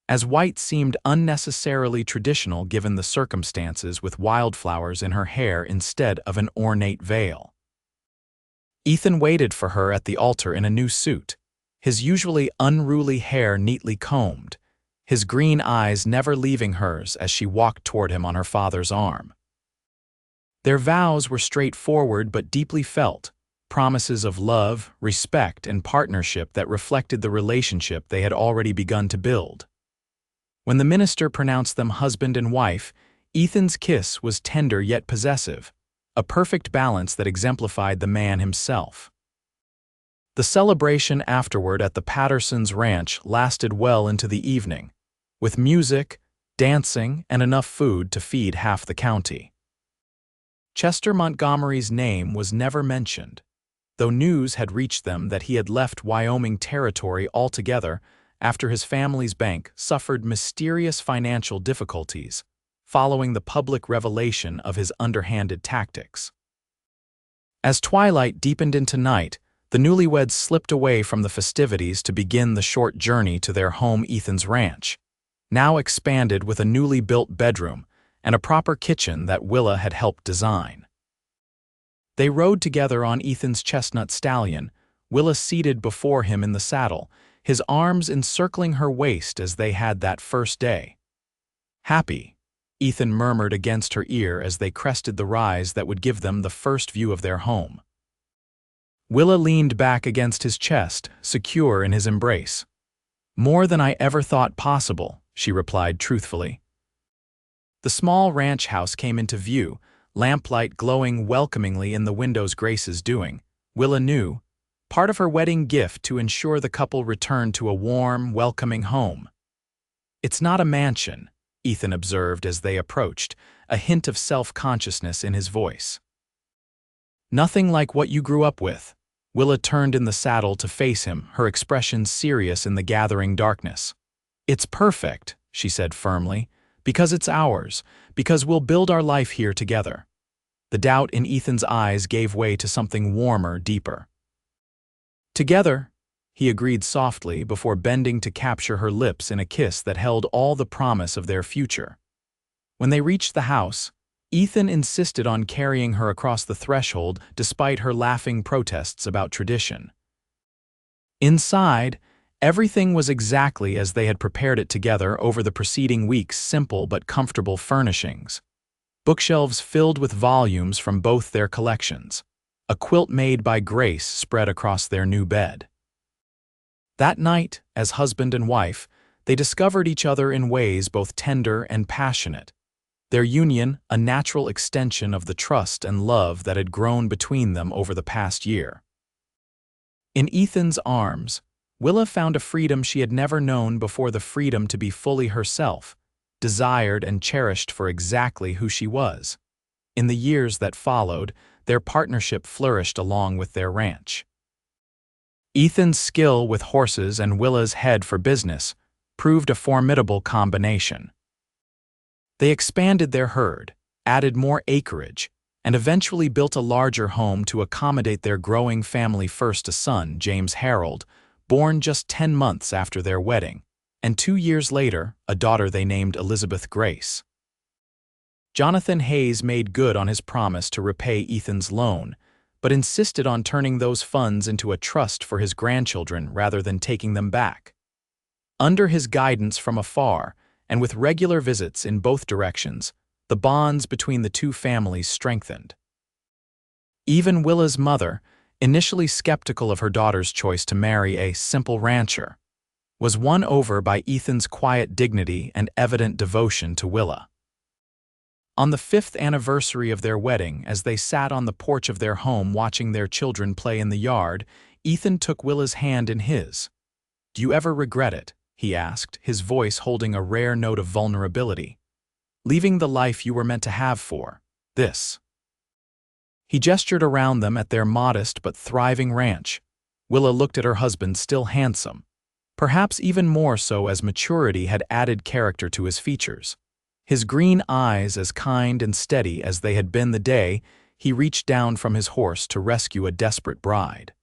as white seemed unnecessarily traditional given the circumstances, with wildflowers in her hair instead of an ornate veil. Ethan waited for her at the altar in a new suit, his usually unruly hair neatly combed, his green eyes never leaving hers as she walked toward him on her father's arm. Their vows were straightforward but deeply felt, promises of love, respect, and partnership that reflected the relationship they had already begun to build. When the minister pronounced them husband and wife, Ethan's kiss was tender yet possessive, a perfect balance that exemplified the man himself. The celebration afterward at the Pattersons' ranch lasted well into the evening, with music, dancing, and enough food to feed half the county. Chester Montgomery's name was never mentioned, though news had reached them that he had left Wyoming Territory altogether after his family's bank suffered mysterious financial difficulties following the public revelation of his underhanded tactics. As twilight deepened into night, the newlyweds slipped away from the festivities to begin the short journey to their home, Ethan's ranch, now expanded with a newly built bedroom and a proper kitchen that Willa had helped design. They rode together on Ethan's chestnut stallion, Willa seated before him in the saddle, his arms encircling her waist as they had that first day. "Happy," Ethan murmured against her ear as they crested the rise that would give them the first view of their home. Willa leaned back against his chest, secure in his embrace. "More than I ever thought possible," she replied truthfully. The small ranch house came into view, lamplight glowing welcomingly in the windows. Grace's doing, Willa knew, part of her wedding gift to ensure the couple returned to a warm, welcoming home. "It's not a mansion," Ethan observed as they approached, a hint of self-consciousness in his voice. "Nothing like what you grew up with." Willa turned in the saddle to face him, her expression serious in the gathering darkness. "It's perfect," she said firmly, "because it's ours, because we'll build our life here together." The doubt in Ethan's eyes gave way to something warmer, deeper. "Together," he agreed softly before bending to capture her lips in a kiss that held all the promise of their future. When they reached the house, Ethan insisted on carrying her across the threshold despite her laughing protests about tradition. Inside, everything was exactly as they had prepared it together over the preceding week's simple but comfortable furnishings. Bookshelves filled with volumes from both their collections. A quilt made by Grace spread across their new bed. That night, as husband and wife, they discovered each other in ways both tender and passionate. Their union, a natural extension of the trust and love that had grown between them over the past year. In Ethan's arms, Willa found a freedom she had never known before, the freedom to be fully herself, desired and cherished for exactly who she was. In the years that followed, their partnership flourished along with their ranch. Ethan's skill with horses and Willa's head for business proved a formidable combination. They expanded their herd, added more acreage, and eventually built a larger home to accommodate their growing family. First, a son, James Harold, born just 10 months after their wedding, and 2 years later, a daughter they named Elizabeth Grace. Jonathan Hayes made good on his promise to repay Ethan's loan, but insisted on turning those funds into a trust for his grandchildren rather than taking them back. Under his guidance from afar, and with regular visits in both directions, the bonds between the two families strengthened. Even Willa's mother, initially skeptical of her daughter's choice to marry a simple rancher, was won over by Ethan's quiet dignity and evident devotion to Willa. On the 5th anniversary of their wedding, as they sat on the porch of their home watching their children play in the yard, Ethan took Willa's hand in his. "Do you ever regret it?" he asked, his voice holding a rare note of vulnerability. "Leaving the life you were meant to have for this?" He gestured around them at their modest but thriving ranch. Willa looked at her husband, still handsome, perhaps even more so as maturity had added character to his features. His green eyes as kind and steady as they had been the day he reached down from his horse to rescue a desperate bride.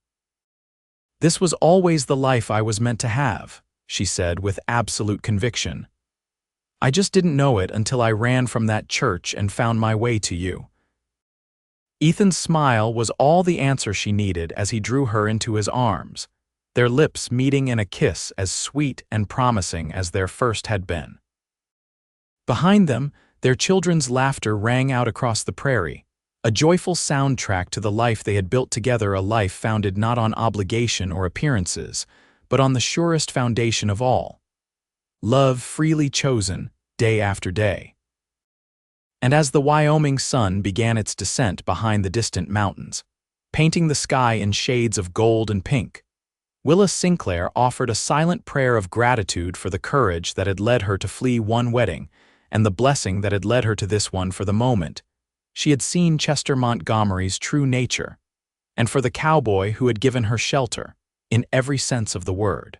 "This was always the life I was meant to have," she said with absolute conviction. "I just didn't know it until I ran from that church and found my way to you." Ethan's smile was all the answer she needed as he drew her into his arms, their lips meeting in a kiss as sweet and promising as their first had been. Behind them, their children's laughter rang out across the prairie, a joyful soundtrack to the life they had built together, a life founded not on obligation or appearances, but on the surest foundation of all: love freely chosen, day after day. And as the Wyoming sun began its descent behind the distant mountains, painting the sky in shades of gold and pink, Willa Sinclair offered a silent prayer of gratitude for the courage that had led her to flee one wedding and the blessing that had led her to this one. For the moment, she had seen Chester Montgomery's true nature, and for the cowboy who had given her shelter, in every sense of the word.